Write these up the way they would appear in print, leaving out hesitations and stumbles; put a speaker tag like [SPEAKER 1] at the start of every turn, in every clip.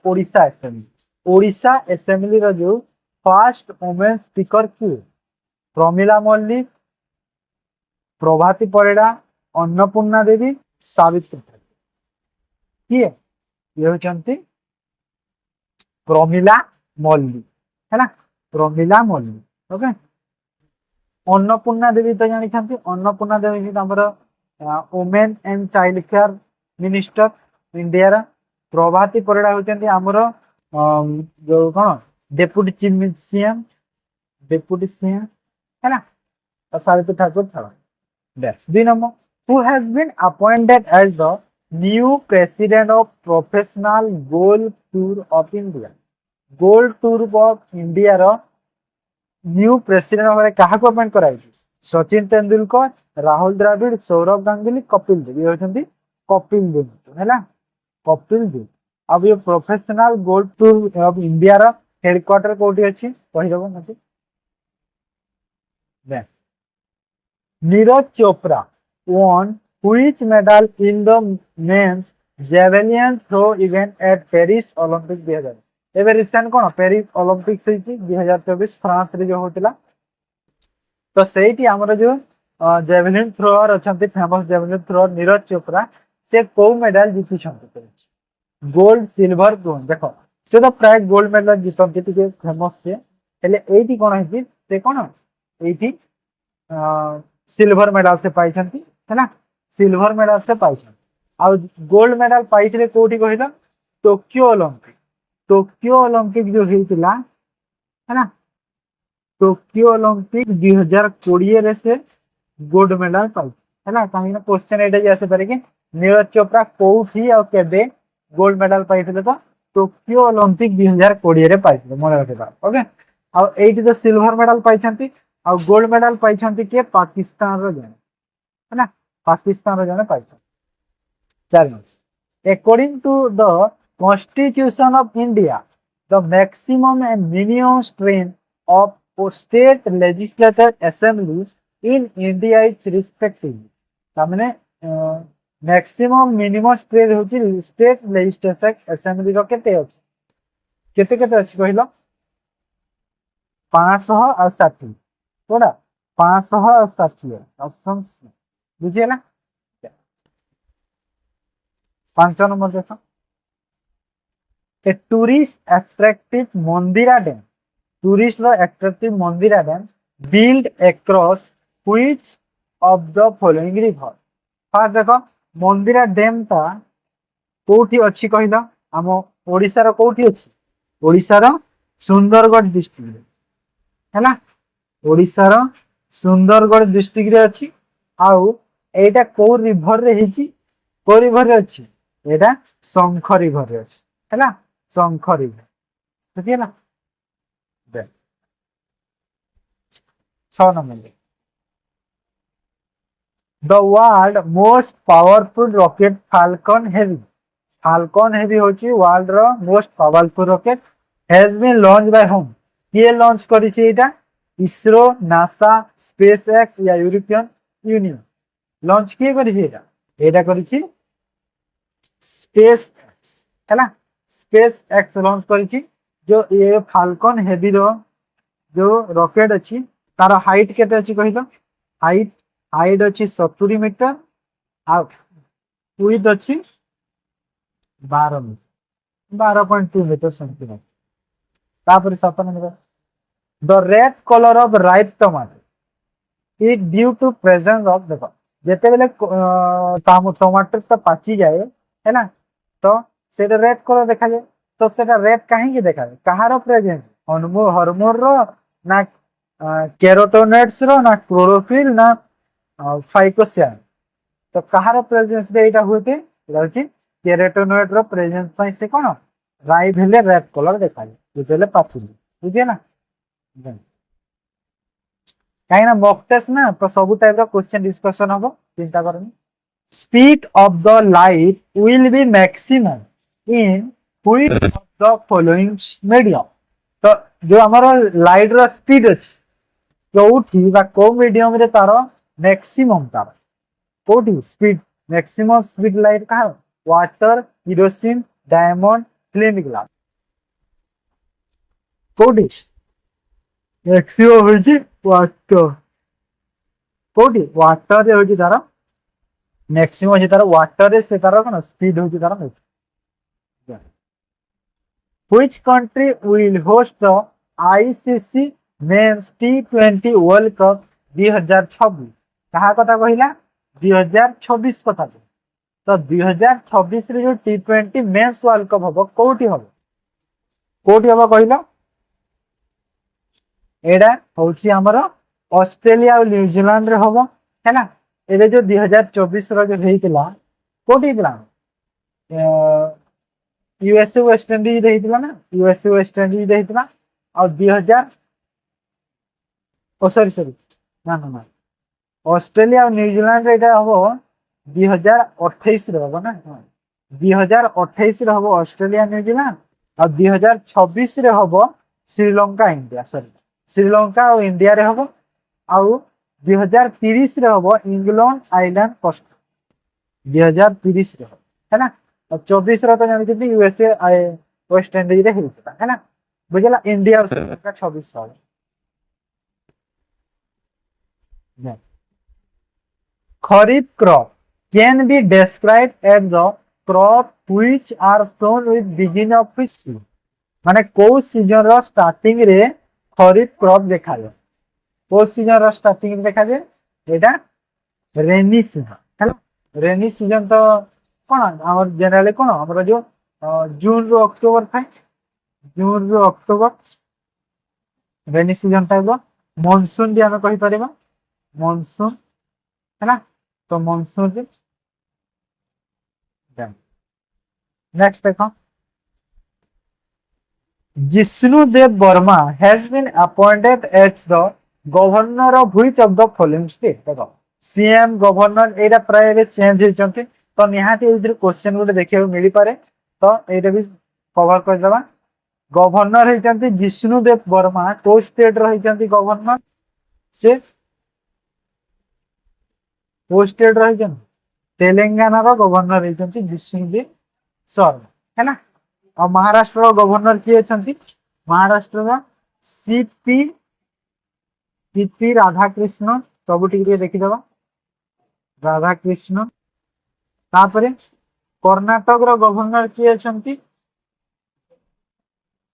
[SPEAKER 1] Odisha assembly. Odisha assembly रो जो first women speaker किए? प्रमिला मल्लिक, प्रभाती परिड़ा, अन्नपूर्णा देवी, सावित्री किए? ये होचंती प्रमिला मल्लिक है ना, प्रमिला मल्लिक। ओके, अन्नपूर्णा देवी तो जानी Annapurna Devi women and child care minister India रा। प्रभाती परिड़ा होचंती हमर जो कौन deputy chief CM, deputy CM है ना। और सावित्री ठाकुर था। दुई number, who has been appointed as the new president of professional golf tour of India. Golf tour of India रो न्यू प्रेसिडेंट भाव क्या अपॉइंट कराई? सचिन तेंदुलकर, राहुल द्रविड़, सौरभ गांगुली, कपिल देव। ये होचंती कपिल देव है ना, कपिल देव। अब ये professional golf tour of India रो हेडक्वार्टर कोठी अछि कहिदबो मते? Neeraj Chopra won which medal in the men's javelin throw event at Paris Olympic 2000? एबे रिसेंट कोन पेरिस ओलंपिक्स 2024 फ्रांस रे जो होतिला, तो सेठी हमर जो जेवलिन थ्रोअर अछंती famous javelin thrower Neeraj Chopra से को मेडल जीति छंती? Gold, silver, bronze. देखो से तो प्राय गोल्ड मेडल जीतंती टिके फेमस से, हेले एठी कोन हेची से कोन एठी सिल्वर मेडल से पाई है ना, सिल्वर मेडल से पाई। आ गोल्ड मेडल पाई कोठी कहिला? Tokyo Olympic. टोक्यो ओलंपिक जो होइतिला है ना, टोक्यो ओलंपिक 2020 रे से गोल्ड मेडल पाई है ना। कहीं ना क्वेश्चन एटा जे आसे पारे कि नीरज चोपड़ा कोठी आ केबे गोल्ड मेडल पाइथिले? तो टोक्यो ओलंपिक 2020 रे पाइथिले, मन रखिबा। ओके, आ एठी तो सिल्वर मेडल पाइछंती आ गोल्ड मेडल पाइछंती के पाकिस्तान रो जने है ना, पाकिस्तान रो जने पाइछंती। चलो, according to the constitution of India, the maximum and minimum strength of state legislative assemblies in India is respectively। तामने मैक्सिमम मिनिमम स्ट्रेंथ होची स्टेट लेजिस्लेटिव असेंबली रो केते अछि? केते केते अछि कहिलो? 560 कोडा 560 ऑप्शन सी, बुझिए ना। 5 नंबर देखो, a tourist attractive Mandira dam, tourist रो attractive Mandira dam built across which of the following river? First देखो मंदिरा डैम ता कोठी अछि कहिलो? हम ओडिसा रो कोठी अछि? ओडिसा रो सुंदरगढ़ डिस्ट्रिक्ट है ना, ओडिसा रो सुंदरगढ़ डिस्ट्रिक्ट रे अछि। आउ एटा को रिवर रे हिची? को रिवर रे अछि? एटा शंख रिवर रे अछि है ना, शंख रिवर, बुझिए ना। 6 number, the world most powerful rocket Falcon Heavy, Falcon Heavy होची वर्ल्ड रो most powerful rocket, has been launch by whom? किए लॉन्च करिछि एटा? इसरो, नासा, स्पेस एक्स या यूरोपियन यूनियन? लॉन्च किए करिछि एटा? एटा करिछि स्पेस एक्स है ना, स्पेस एक्स लॉन्च करिछि। जो ये फाल्कन हेवी रो जो रॉकेट अछि तार हाइट केते अछि कहिलो? हाइट हाइट अछि 70 मीटर आ विड्थ अछि 12 मीटर, 12.2 मीटर समथिंग। तापर 7 नंबर, the red colour of ripe tomato is due to presence of, देखो जेते बेले टमाटर तो पाची जाए है ना, तो सेटा रेड कलर देखा जाए, तो सेटा रेड काहे के देखा जाए? कहारो प्रेजेंस? हार्मोन रो ना कैरोटीनॉइड्स रो ना क्लोरोफिल ना फाइकोसियान, तो कहारो प्रेजेंस रे एटा होते रहछि कैरोटीनॉइड रो प्रेजेंस पई से कोन राई भेले रेड कलर देखा जाए, बुझले पाची, बुझिए ना। काहे ना मॉक टेस्ट ना, तो सब टाइप रो क्वेश्चन डिस्कशन होबो, चिंता करनी। Speed of the light will be maximum in which of the following medium? तो जो हमारा लाइट रो स्पीड अछि कोठी बा को मीडियम रे तारो मैक्सिमम तारो कोठी स्पीड, मैक्सिमम स्पीड लाइट कहा? Water, kerosene, diamond, flame glass. कोडी मैक्सिमम होची वाटर कोडी वाटर रे होची तार मैक्सिमम होची तार वाटर रे से तार कोन स्पीड होची तार which country will host the ICC men's T20 world cup 2026 कहा कथा कहिला 2026 कथा तो 2026 रे जो टी20 मेंस वर्ल्ड कप हबो कोठी हबो कहिला एडा होची हमर ऑस्ट्रेलिया और न्यूजीलैंड रे हबो हैना एबे जो 2024 रो जो हेइतला कोठी हितला यूएसए वेस्ट इंडीज रे हितला ना यूएसए वेस्ट इंडीज रे हितला और 2000 ओ सॉरी ना ऑस्ट्रेलिया और न्यूजीलैंड रे एटा हबो 2028 रे हबो ना 2028 रे हबो ऑस्ट्रेलिया न्यूजीलैंड और 2026 रे हबो श्रीलंका इंडिया सॉरी श्रीलंका और इंडिया रे हबो आउ 2030 रे हबो इंग्लैंड आइलैंड कोस्ट 2030 रे है ना और 24 रे तो जानि यूएसए वेस्ट इंडीज रे हेता है ना बुझला इंडिया और श्रीलंका 26 रे खरीफ crop can be described as the crop which are sown with beginning of season माने को सीजन रो स्टार्टिंग रे खरीफ क्रॉप देखा जाए को सीजन रो स्टार्टिंग रे देखा जाए एटा रेनी सीजन है रेनी सीजन तो कोन हमर जनरली कोन हमर जो जून रो अक्टोबर थाए जून रो October rainy season type monsoon भी हम कहि परिबा मॉनसून है ना तो मॉनसून नेक्स्ट देखो Jishnu Dev Verma has been appointed as the governor of which of the following state देखो सीएम गवर्नर एटा प्राय चेंज होचंती तो निहाती इस क्वेश्चन को देखियो मिली पारे तो एटा भी कवर कर देबा गवर्नर होचंती जिष्णुदेव वर्मा को स्टेट रहिचंती गवर्नर जे को स्टेट रहिचंती तेलंगाना रो गवर्नर होचंती जिष्णुदेव शर्मा है ना और महाराष्ट्र गवर्नर किए छंती महाराष्ट्र का सीपी सीपी राधाकृष्ण सब टिके देखि देबा राधाकृष्ण तापरे कर्नाटक रो गवर्नर किए छंती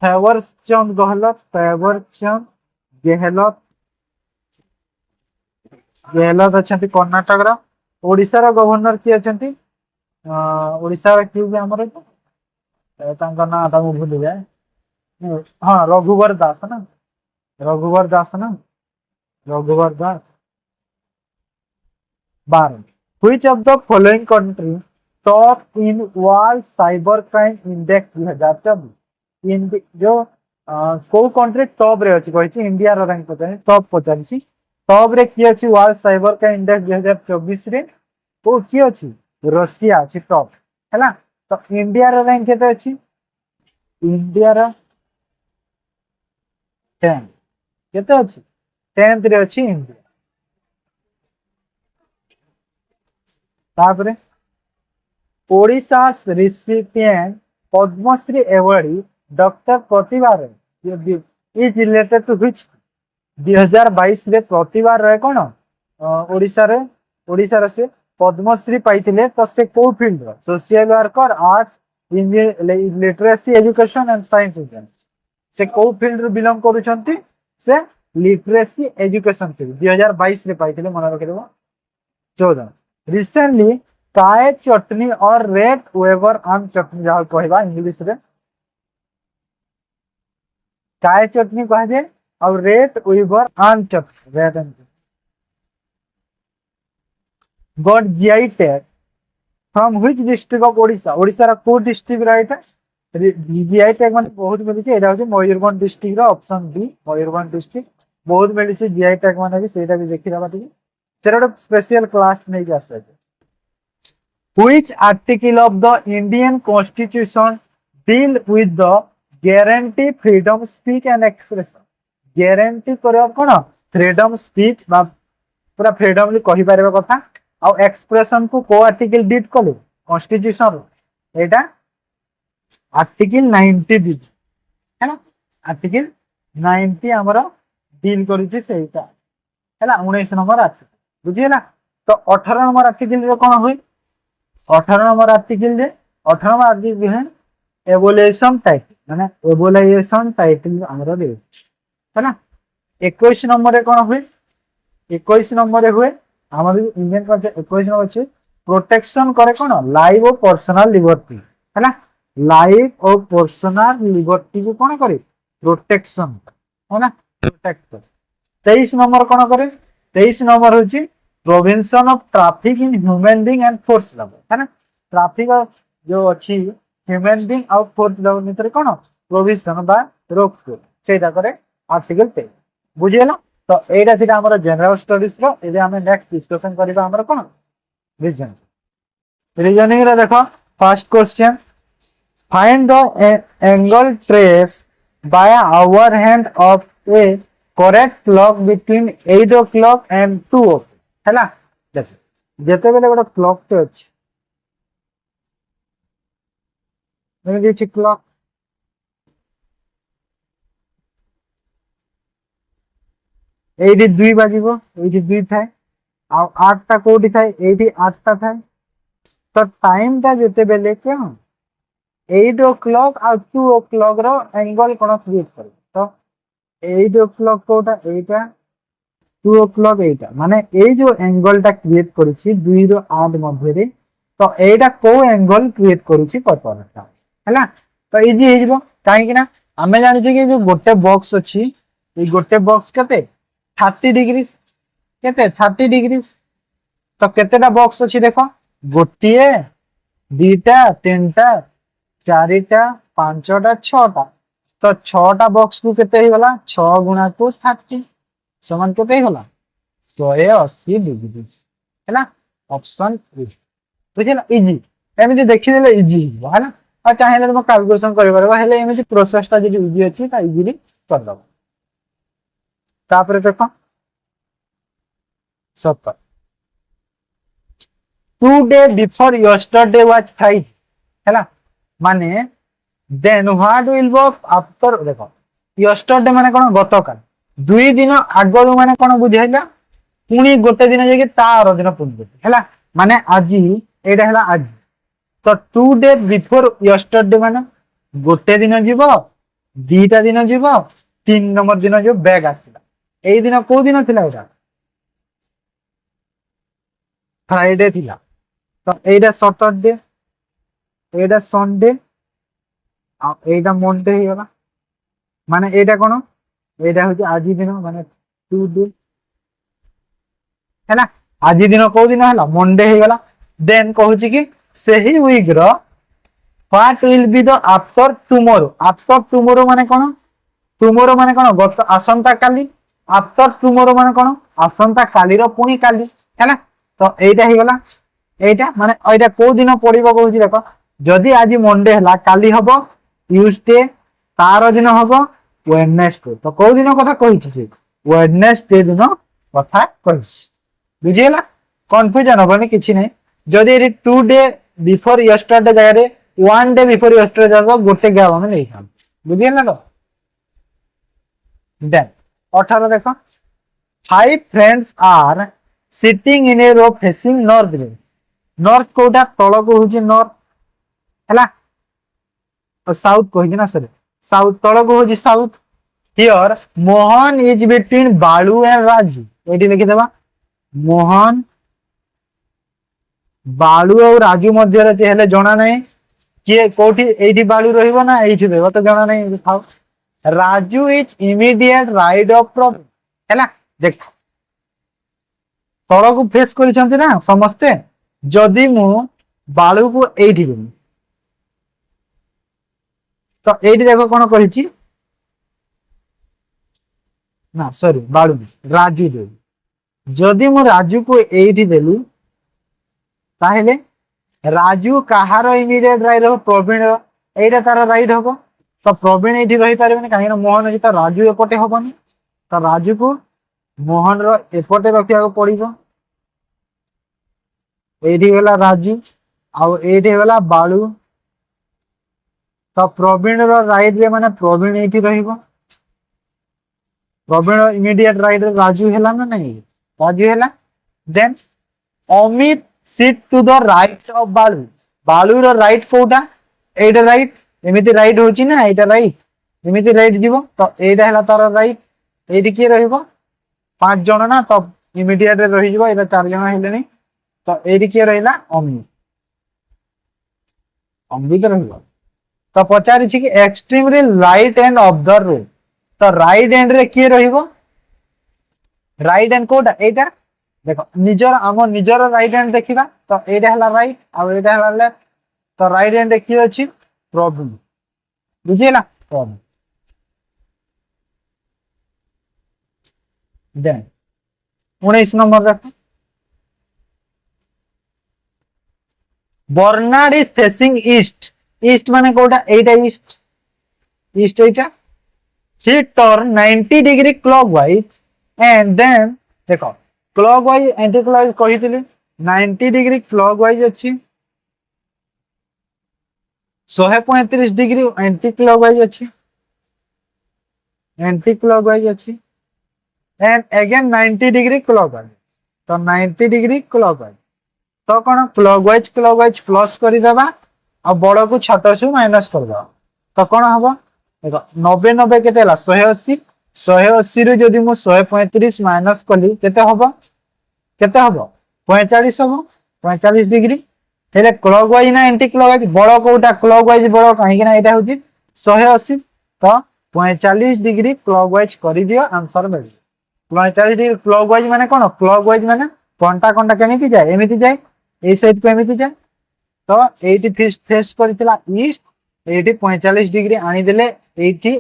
[SPEAKER 1] थेवरचंद गेहलोत अछंती कर्नाटक रो ओडिसा रो गवर्नर किए छंती ओडिसा रो किउ हमर तांका ना ता भूल जाए हां रघुवर दास ना रघुवर दास 12 which of the following country top in world cyber crime index 2024 इन जो को कंट्री टॉप रे अछि कहछि इंडिया रो रैंक पता टॉप पचाछि टॉप रे की अछि वर्ल्ड साइबर क्राइम इंडेक्स 2024 रे को की अछि रशिया अछि टॉप हैला तो इंडिया रो रैंक केते अछि इंडिया रो 10 केते अछि 10th रे अछि इंडिया तापरे Odisha recipient Padmashri award doctor Pratibha Ray is related to which 2022 रे प्रतिभा रे कोन ओडिशा रे से पद्मश्री पाइथिले तो से को फील्ड रो social worker arts literacy education and science से को फील्ड रो बिलोंग करूछंती से लिटरेसी एजुकेशन फील्ड 2022 रे पाइथिले मन रखिदेबो 14 रिसेंटली काय चटनी और रेड वेवर आम चटनी जहा कहबा इंग्लिश रे काय चटनी कह दे और red weaver ant chutney red ant got GI tag from which district of Odisha Odisha रा को डिस्ट्रिक्ट राइट जीआई टैग माने बहुत मिली छै एटा होय मयूरभंज डिस्ट्रिक्ट रा ऑप्शन बी मयूरभंज डिस्ट्रिक्ट बहुत मिली छै जीआई टैग माने भी सेटा भी देखि दाबा ठीक सेटा स्पेशल क्लास नै जा सके Which article of the Indian Constitution deal with the guarantee freedom speech and expression? Guarantee करो कोन freedom speech बा पूरा freedom कहि पारे कथा आ एक्सप्रेशन को आर्टिकल डीड कले कॉन्स्टिट्यूशन एटा आर्टिकल 90 डीड है ना आर्टिकल 90 आमर डील करुछि सेटा हैला 19 नंबर आर्टिकल बुझिला। तो 18 नंबर आर्टिकल रे कोन होई 18 नंबर आर्टिकल रे 18 नंबर आर्टिकल है एवोल्यूशन टाइटल माने एवोल्यूशन टाइटल हमरो दे हैला। 21 नंबर रे कोन होई 21 नंबर रे हुए हमर इंडियन कल्चर 21 नंबर अछि प्रोटेक्शन करे कोन लाइव और पर्सनल लिबर्टी हैला। लाइव और पर्सनल लिबर्टी को कोन करे प्रोटेक्शन हैला प्रोटेक्ट। 23 नंबर कोन करे 23 नंबर होची prevention of traffic in human being and force level हैना। ट्रैफिक जो अछि ह्यूमन बीइंग और फोर्स लेवल भितर कोन प्रोविजन बा रोक सेटा करे आर्टिकल 23 बुझियला। तो एटा थिला हमर जनरल स्टडीज रो एबे हमें नेक्स्ट डिस्कशन करबा हमर कोन रीजनिंग रे देखो first question find the angle traced by hour hand of a correct clock between 8 o'clock and 2 o'clock हैला। देखो जेते बेले गोटे क्लॉक ते अछि मैं जे क्लॉक एठी 2 बाजिबो एठी 2 थाए आ 8 टा कोठी थाए एठी 8 टा थाए। तो टाइम ता जेते बेले के 8 o'clock और 2 o'clock रो एंगल कोन क्रिएट कर तो 8 o'clock कोटा एटा 2 o'clock एटा माने ए जो एंगल ता क्रिएट करूची 2 रो 8 मध्ये रे तो एटा को एंगल क्रिएट करूची पतरटा हैला। तो इजी हे जिवो काहे कि ना हमें जानि छी कि जो गोटे बॉक्स अछि ए गोटे बॉक्स केते 30 डिग्री केते 30 डिग्री। तो केतेटा बॉक्स अछि देखो गोटिए दीटा तीनटा चारिटा पांचटा छटा। तो 6टा बॉक्स को केते हे गला 6 गुणा को 30 समान केते हे गला 180 डिग्री हैला। ऑप्शन ए बुझिला इजी एमिति देखि देले इजी हैला। आ चाहेले तुम कैलकुलेशन करि परबा हेले एमिति प्रोसेस ता जे इजी अछि ता इजीली कर दबो। तापर देखो 70 2 day before yesterday was Friday हैला माने देन व्हाट विल बो आफ्टर देखो yesterday माने कोन गतकाल 2 दिन आगरु माने कोन बुझाइला पुनी गोटे दिन जे तार दिन पुनी हैला माने आजी एटा हैला आज। तो 2 day before yesterday माने गोटे दिन जीवो दीटा दिन जीवो 3 नंबर दिन जो बैग आसीला एई दिन को दिन थिला एटा फ्राइडे थिला। तो एटा सैटरडे एटा संडे आ एटा मंडे हे गला माने एटा कोन एटा होची आजी दिन माने 2 डे हैला। आजी दिन को दिन हैला मंडे हे गला। देन कहूची कि सही वीक रो what will be the after tomorrow माने कोन टुमारो माने कोन गत आसंता काली आफ्टर टुमारो माने कोन आसंता काली रो पुनी काली हैला। तो एटा हे गला एटा माने एटा को दिन पड़िबो कहूची देखो जदी आज मंडे हला काली हबो ट्यूसडे तार दिन हबो वेडनेसडे। तो को दिन कथा कहिछि से वेडनेसडे दिन कथा कहिछि बुझियला कंफ्यूजन हबनी किछि नै। जदी रे 2 डे बिफोर यस्टरडे जगह रे 1 डे बिफोर यस्टरडे जगह गोटे गैप हम नै खाम बुझियला। तो देन 18 देखो 5 friends are sitting in a row facing north रे नॉर्थ कोटा तळ को होची नॉर्थ हैला और साउथ कहि ना सर साउथ तळ को होची south. Here Mohan is between बालू एंड राजू एठी लिखि देबा मोहन बालू और राजू मध्य रे हेले जणा नै के कोठी एठी बालू रहिबो ना एठी रहबो तो जणा नै थाओ। Raju is immediate right of problem हैला देख तळ को फेस करि छथि ना समस्ते जदी मु बालू को एठी देबी तो एठी देखो कोन कहिछि ना सॉरी बालू राजू देबी जदी मु राजू को एठी देलु ताहेले राजू कहार इमीडिएट राइट हो प्रवीण एटा तार राइट होबो। तो प्रवीण एठी रहि पारेबनी काहे ना मोहन अछि त राजू एपटे होबनी तो राजू को मोहन रो एपटे रखिया को पड़िबो एठी गला राजू आ एठी गला बालू। तो प्रवीण रो राइट रे माने प्रवीण एठी रहिबो प्रवीण इमीडिएट राइट राजू हैला ना नहीं राजू हैला then Amit sit to the right of Balu Balu row right Kota Etah right एमिति राइट होची ना एटा राइट एमिति राइट जीवो तो एटा हैला तार राइट एटी के रहइबो 5 जण ना तो इमीडिएट रे रहि जीवो एटा 4 जण हेले नहीं तो एटी के रहिला अमित अमित रहइबो तो पचारि छी कि extremely right end of the road तो राइट एंड रे के रहिबो राइट एंड कोटा एटा देखो निजर आम निजर राइट हैंड देखिबा तो एटा हला राइट आ एटा हला लेफ्ट तो राइट हैंड देखि अछि प्रॉब्लम बुझिला प्रॉब्लम देन 19 नंबर देखो Bernard is facing east east माने कोटा एटा ईस्ट ईस्ट एटा he turn 90 degree clockwise and then देखो क्लॉकवाइज एंटी क्लॉकवाइज कहितली 90 डिग्री क्लॉकवाइज अछि 135 डिग्री एंटी क्लॉकवाइज अछि एंड अगेन 90 डिग्री क्लॉकवाइज तो 90 डिग्री क्लॉकवाइज तो कोन क्लॉकवाइज प्लस करि देबा आ बड़ को छोट सु माइनस कर देबा तो कोन हबो देखो 90 90 केते हला 180 180 रु जदि मु 135 माइनस कली केते हबो 45 हबो 45 डिग्री हेले क्लॉकवाइज ना एंटी क्लॉकवाइज बड़ कोटा क्लॉकवाइज बड़ काहे कि ना एटा होची 180 तो 45 डिग्री क्लॉकवाइज करि दियो आंसर मिल 45 डिग्री क्लॉकवाइज माने कोन क्लॉकवाइज माने कोनटा कोनटा केमिति जाय एमिति जाय ए साइड को एमिति जाय तो 80 फेस करथिला ईस्ट 80 45 डिग्री आनी देले 80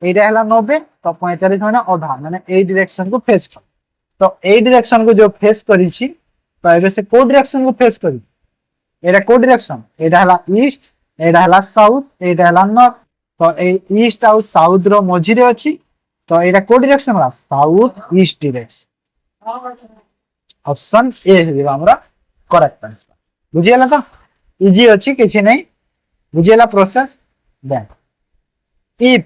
[SPEAKER 1] एटा हला 90 तो 45 माने आधा माने ए डायरेक्शन को फेस कर तो ए डायरेक्शन को जो फेस करी छी तो एबे से को डायरेक्शन को फेस करी एटा को डायरेक्शन एटा हला ईस्ट एटा हला साउथ एटा हला नॉर्थ तो ए ईस्ट आ साउथ रो मझी रे अछि तो एटा को डायरेक्शन हला south east direction option A हे हमरा करेक्ट आंसर बुझियला तो इजी अछि किछि नै बुझियला process then if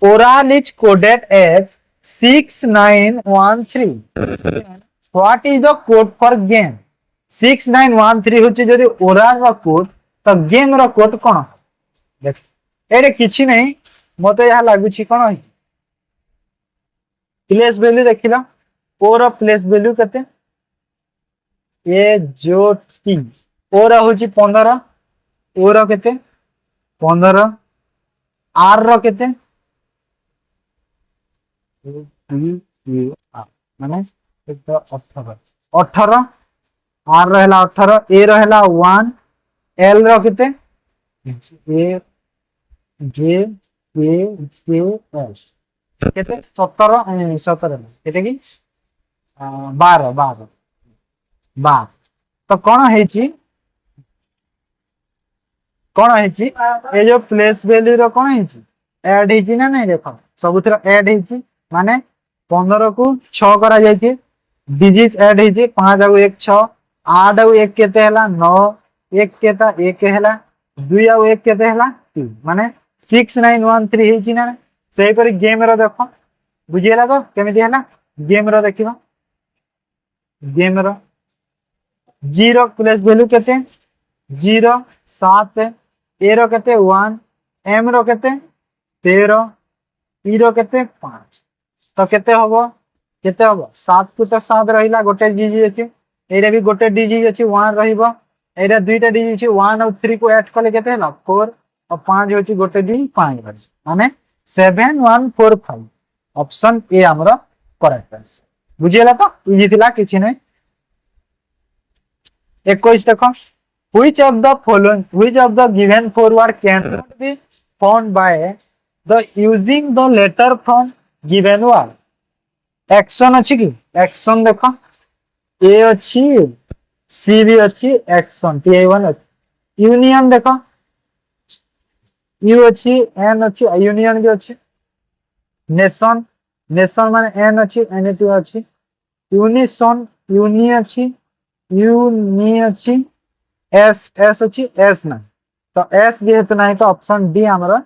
[SPEAKER 1] oral is coded as 6913 what is the code for game 6913 होची जदी oral रो कोड तो गेम रो कोड कोन देख एडे किछि नै मते यहा लागु छी कोन होई प्लेस वैल्यू देखिला ओ रो प्लेस वैल्यू कते ए जो टी ओ रो होची 15 ओ रो कते 15 आर रो कते माने 18 आर रहला 18 ए रहला 1 एल रो केते ए जे ए से एल केते 17 केते की 12 तो कोन हेची ए जो प्लेस वैल्यू रो कोन हेची ऐड हेची ना नहीं देखो सबुथरा ऐड हेची माने 15 को 6 करा जायछि डिजिट ऐड हेछि 5 आ 1 6 8 आ 1 केते हला 9 1 केता 1 हला 2 आ 1 केते हला 2 माने 6913 हेछि ना सेही पर गेम रो देखो बुझियला तो केमिति हला गेम रो देखिबो गेम रो 0 प्लस वैल्यू केते 0 7 ए रो केते 1 एम रो केते 13 ई रो केते 5 तो केते हबो 7 को तो 7 रहिला गोटे डिजिट अछि एरे भी गोटे डिजिट अछि 1 रहिबो एरे दुईटा डिजिट अछि 1 और 3 को ऐड करले केते हला 4 और 5 होछि गोटे डिजिट 5 अछि माने 7145 ऑप्शन ए हमरो करेक्ट आंसर बुझियला तो इजी थिला किछि नै 21 देखो which of the given forward cannot be found by the using the letter from given word action अछि कि action देखो a अछि c भी अछि action ti1 अछि union देखो u अछि n अछि union भी अछि nation माने n अछि n अछि unison uni अछि uni अछि s अछि s ना तो s जेहेतु नाही तो ऑप्शन डी हमरा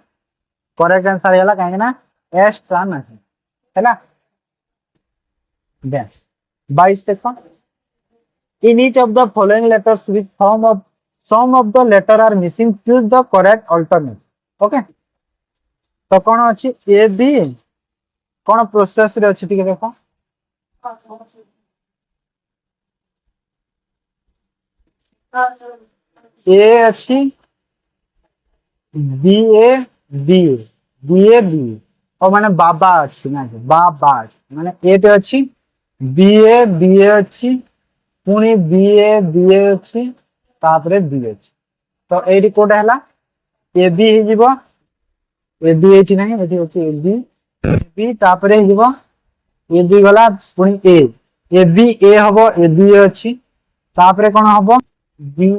[SPEAKER 1] करेक्ट आंसर हैला काहे ना एस टा नाही हैला देन 22 देखो in each of the following letters with form of some of the letter are missing choose the correct alternate okay तो कौन अच्छी ए बी कौन प्रोसेस रे अच्छी टिके देखो ए अच्छी B A B B A B और माने बाबा अच्छी ना बाबा माने ए पे अच्छी बी ए अच्छी पुणी बी ए अच्छी तापरे बी अच्छी तो एडी कोड हला ए बी ही जीवो ए बी एटी नहीं एटी होची ए बी तापरे ही जीवो ए बी गला पुणी ए बी ए हबो ए बी अच्छी तापरे कोन हबो बी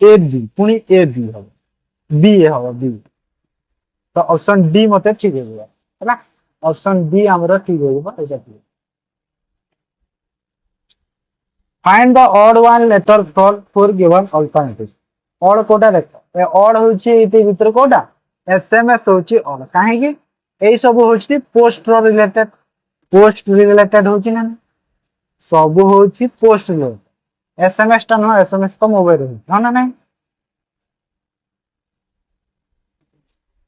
[SPEAKER 1] ए बी पुणी ए बी हबो बी ए हबो बी तो ऑप्शन डी मते ठीक हेबो हैला ऑप्शन डी हमरो ठीक हेबो ऐसा ठीक find the odd one letter for given alternative odd कोटा देखो ए ऑड होची इति भीतर कोटा एसएमएस होची ऑड काहे कि एई सब होची पोस्ट रिलेटेड होची ना सब होची पोस्ट रिलेटेड एसएमएस ता नो एसएमएस तो मोबाइल हो ना नहीं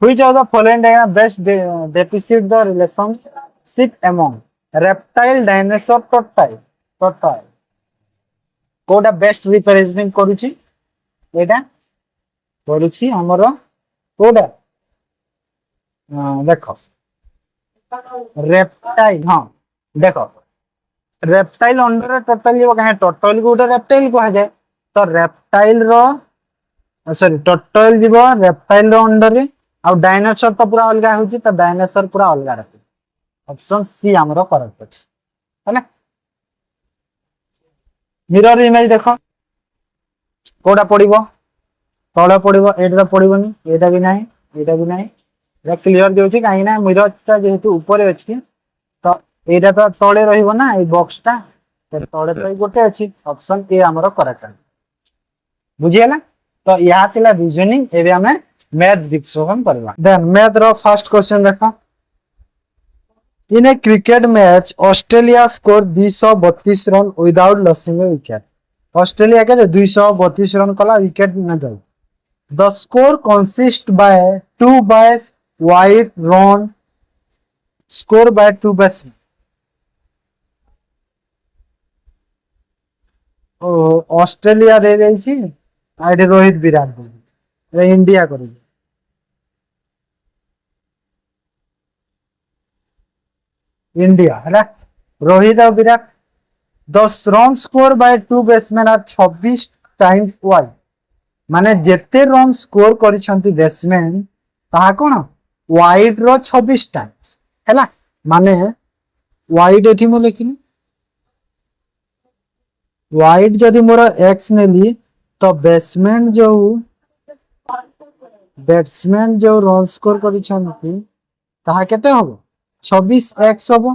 [SPEAKER 1] which of the following diagram best depict the relationship among reptile dinosaur tortoise कोटा बेस्ट रिप्रेजेंट करूची एटा करूची हमरो कोटा देखो रेप्टाइल हां देखो रेप्टाइल अंडर टोटल जीव कहे टोटल गोटा रेप्टाइल कहा जाए तो रेप्टाइल रो सॉरी टोटल जीव रेप्टाइल रो अंडर रे आ डायनासोर तो पूरा अलग होची तो डायनासोर पूरा अलग रखे ऑप्शन सी हमरो करेक्ट अछि है ना मिरर इमेज देखो कोडा पड़िबो तळे पड़िबो एटा पड़िबोनी एटा भी नाही एटा क्लियर देउची काहे ना मिरर ता जेहेतु ऊपर अछि तो एटा तो तळे रहिबो ना ए बॉक्स ता तो तळे तो गोटे अछि ऑप्शन ए हमरो करेक्ट बुझियला तो यहा तिला रीजनिंग एबे हमें मैथ डिस्कशन करबा देन मैथ रो फर्स्ट क्वेश्चन देखो In a cricket match, Australia scored 232 run without losing a wicket. Australia के 232 run कला wicket न जाए. The score consists by 2 bats wide run score by 2 batsmen. Australia रे जाइछि eyed Rohit Virat रे India करे India है ना रोहित और Virat 10 run score by 2 batsman are 26 times wide माने जेते रन स्कोर करिसंती बैट्समैन ताहा कोन वाइड रो 26 टाइम्स हैला माने वाइड एठी मो लिखिनी वाइड जदि मोर एक्स नेली तो बैट्समैन जो रन स्कोर करिसंती ताहा केते होबो 26 एक्स होबो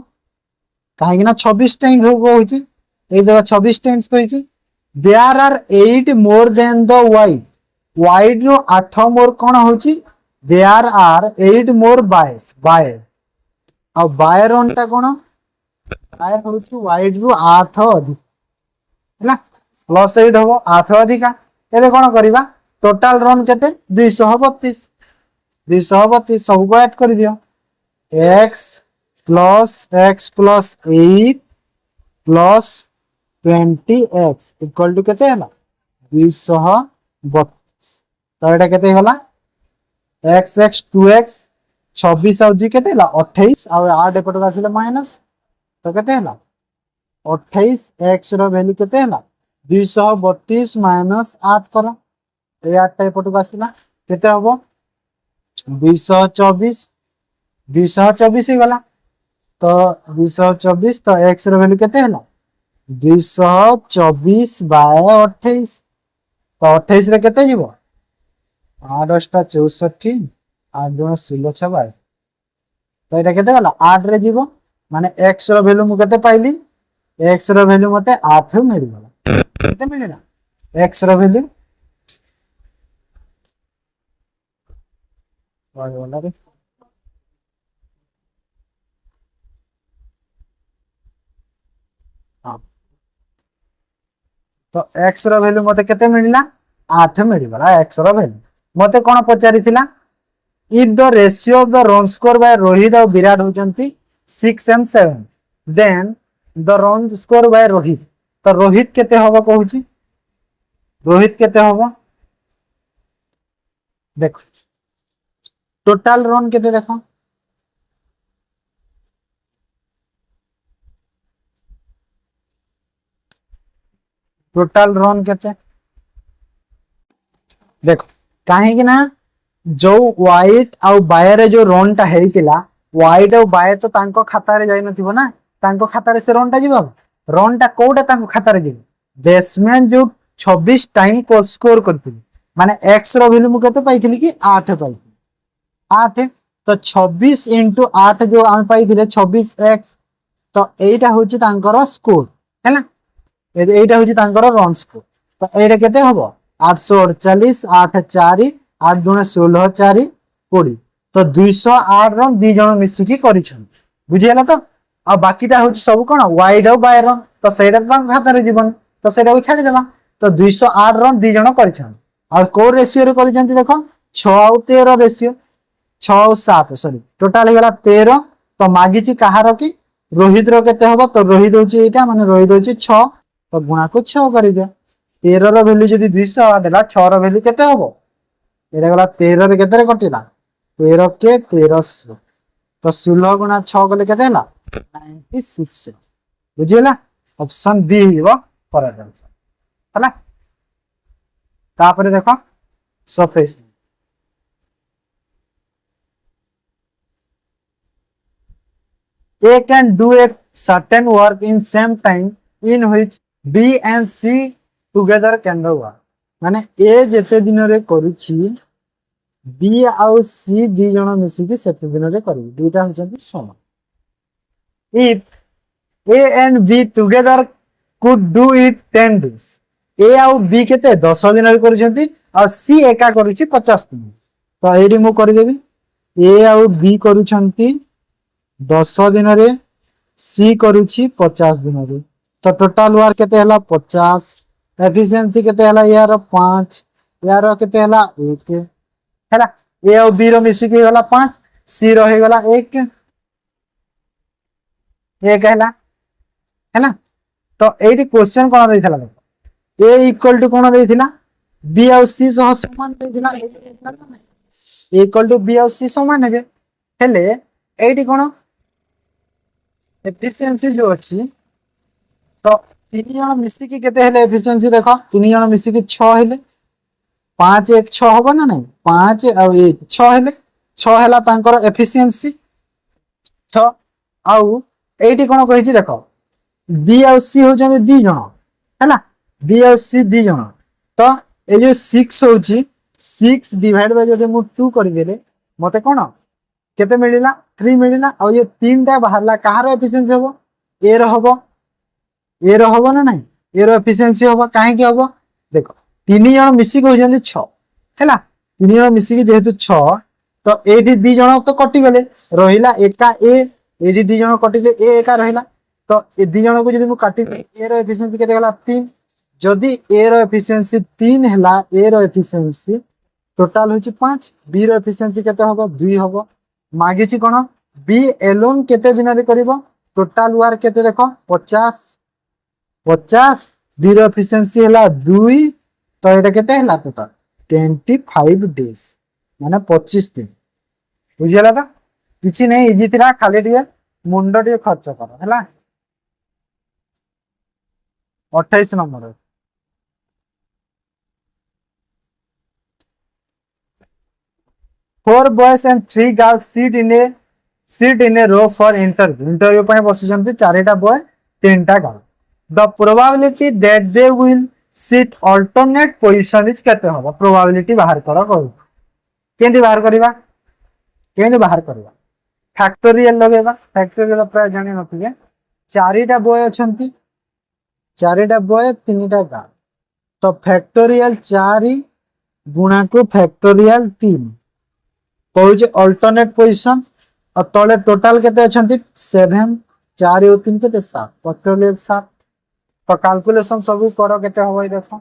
[SPEAKER 1] काहे कि ना 26 टाइम होइछि ए जगह 26 टाइम्स होइछि there are 8 more than the wide रो 8 मोर कोन होइछि देयर आर 8 मोर बाय आ बाय रन ता कोन बाय होइछि वाइड रो 8 अधिक हैला प्लस 8 होबो 8 अधिका एबे कोन करबा टोटल रन केते 232 सब को ऐड कर दियो x plus 8 plus 20x equal to केते हला 232 तो एटा केते हला x 2x 26 और 2 केते हला 28 और 8 एपट आसीला माइनस तो केते हला 28 x रो वैल्यू केते हला 232 माइनस 8 करा ए 8 टा एपट आसीला केते हबो 224 ही गला तो 224 तो x रो वैल्यू केते हला 224 बाय 28 तो 28 रे केते जीवो 8 टा 64 8 गुणा 16 छबाय तो एटा केते गला 8 रे जीवो माने x रो वैल्यू मु केते पाइली x रो वैल्यू मते 8 मिल गला केते मिलला x रो वैल्यू ରହିଗଲା ରେ। हाँ तो x ର भैल्यू मते केते मिलला 8 मिलगला x ର भैल्यू मते कोन पचारिथिला if the ratio of the run score by Rohit और Virat होचंती 6 and 7 then the run score by Rohit तो रोहित केते होबो कहूची रोहित केते होबो देखो टोटल रन केते देखो टोटल रन केते देखो काहे कि ना जो व्हाइट आउ बाय रे जो रन टा हेतिला व्हाइट आउ बाय तो तांको खाता रे जाई नथिबो ना तांको खाता रे से रन टा जीवो रन टा कोडा तांको खाता रे जीवो बैट्समैन जो 26 टाइम को स्कोर करथिले माने x रो वैल्यू मु केते पाइथिली कि 8 पाई 8 तो 26 into 8 जो आम पाइथिले 26x तो एटा होची तांकर स्कोर हैला एटा होची तांकर रन स्कोर तो एटा केते हबो 848 8 4 8 गुणे 16 4 20 तो 208 रन दी जण मिसिकी करिछन बुझियला तो आ बाकीटा होची सब कोन वाइड और बाय रन तो सेटा तो खाता रे जीवन तो सेटा को छाडी देबा तो 208 रन दी जण करिछन और को रेशियो रे करिछन देखो 6 और 13 रेशियो 6 और 7 सॉरी टोटल हे गला 13 तो मागिची कहार की रोहित रो केते हबो तो रोहित होची एटा माने रोहित होची 6 तो गुणा को 6 करि दे 13 रो वैल्यू जदी 200 देला 6 रो वैल्यू केते हबो एटा गला 13 रे केते रे कटिला 13 के 1300 तो 16 गुणा 6 गले केते हला 96 बुझियला ऑप्शन बी हिबो करेक्ट आंसर हला तापरे देखो surface A can do a certain work in same time in which B and C together can do work माने A जेते दिन रे करूची B आउ C दी जण मिसी कि सेते दिन रे करू दुटा होचंती समान if A and B together could do it 10 days A आउ B केते 10 दिन रे करूचंती आ C एका करूची 50 दिन तो एडी मु करि देबी A आउ B करूचंती 10 दिन रे सी करूची 50 दिन रे तो टोटल वर्क केते हला 50 एफिशिएंसी केते हला यार 5 यार केते हला 1 हैला ए और बी रो मिसी के हला 5 सी रो हे गला 1 हैला हैला तो एटी क्वेश्चन कोन देइथला देखो ए इक्वल टू कोन देइथिला बी और सी सह समान देइथिला ए इक्वल टू बी और सी समान हेबे हेले एटी कोन एफिशिएंसी जो अछि तो तीन जण मिसी के केते हेले एफिशिएंसी देखो तीन जण मिसी के 6 हेले 5 1 6 होबो ना नहीं 5 और 1 6 हेले 6 हेला तांकर एफिशिएंसी 6 आउ एटी कोन कहि छी देखो बी और सी हो जने दी जण हैला बी और सी दी जण तो ए जो 6 होची 6 डिवाइड बाय जदि मु 2 करि देले मते कोन केते मिलिला 3 मिलिला और ये तीनटा बाहरला कहार एफिशिएंसी होबो ए रो होबो ना नहीं ए रो एफिशिएंसी होबो काहे के होबो देखो तीन जण मिसी को होजंती 6 हैला तीन जण मिसी के जेहेतु 6 तो एठी दी जण तो कटि गले रहिला एका ए एठी दी जण कटिले ए एका रहिला तो ए दी जण को जदि मु काटि ए रो एफिशिएंसी केते गला 3 जदि ए रो एफिशिएंसी 3 हैला ए रो एफिशिएंसी टोटल होची 5 बी रो एफिशिएंसी केते होबो 2 होबो मागिची कोन बी एलोन केते दिन रे करबो टोटल वर्क केते देखो 50 50 बी रो एफिशिएंसी हैला 2 तो एटा केते हैला टोटल 25 डेज माने 25 दिन बुझियला त किछि नै इजी थिला खाली दिए मुंडो दिए खर्च करो हैला 28 number 4 boys and 3 girls sit in a row for interview ପାଇଁ ବସିଛନ୍ତି ଚାରିଟା boy ତିନିଟା girl the probability that they will sit alternate position is केते होबो probability बाहर करो केंदी बाहर करबा फैक्टोरियल लगेबा फैक्टोरियल प्राय जानि नथिबे चारिटा boy अछंती चारिटा boy तीनटा girl तो फैक्टोरियल 4 गुणा को फैक्टोरियल 3 कहूचे अल्टरनेट पोजिशन और तले टोटाल केते अछंती 7 4 और 3 केते 7 पत्रले 7 तो कैलकुलेशन सब करो केते होय देखो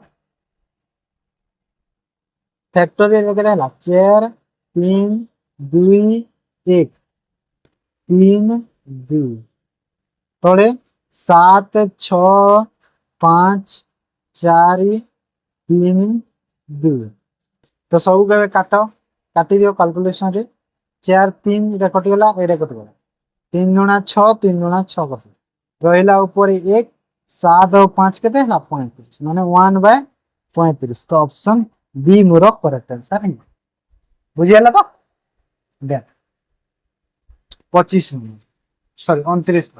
[SPEAKER 1] फैक्टोरियल केते हला 4 3 2 1 3 2 तले 7 6 5 4 3 2 तो सब के काट काटी दियो कैलकुलेशन रे 4 3 रे कटि गला एरे कटि गला 3 गुणा 6 3 गुणा 6 कटि रहिला ऊपर 1 7 और 5 केते हला 35 माने 1/35 तो option be more correct answer है बुझियला तो दे 25 sorry 29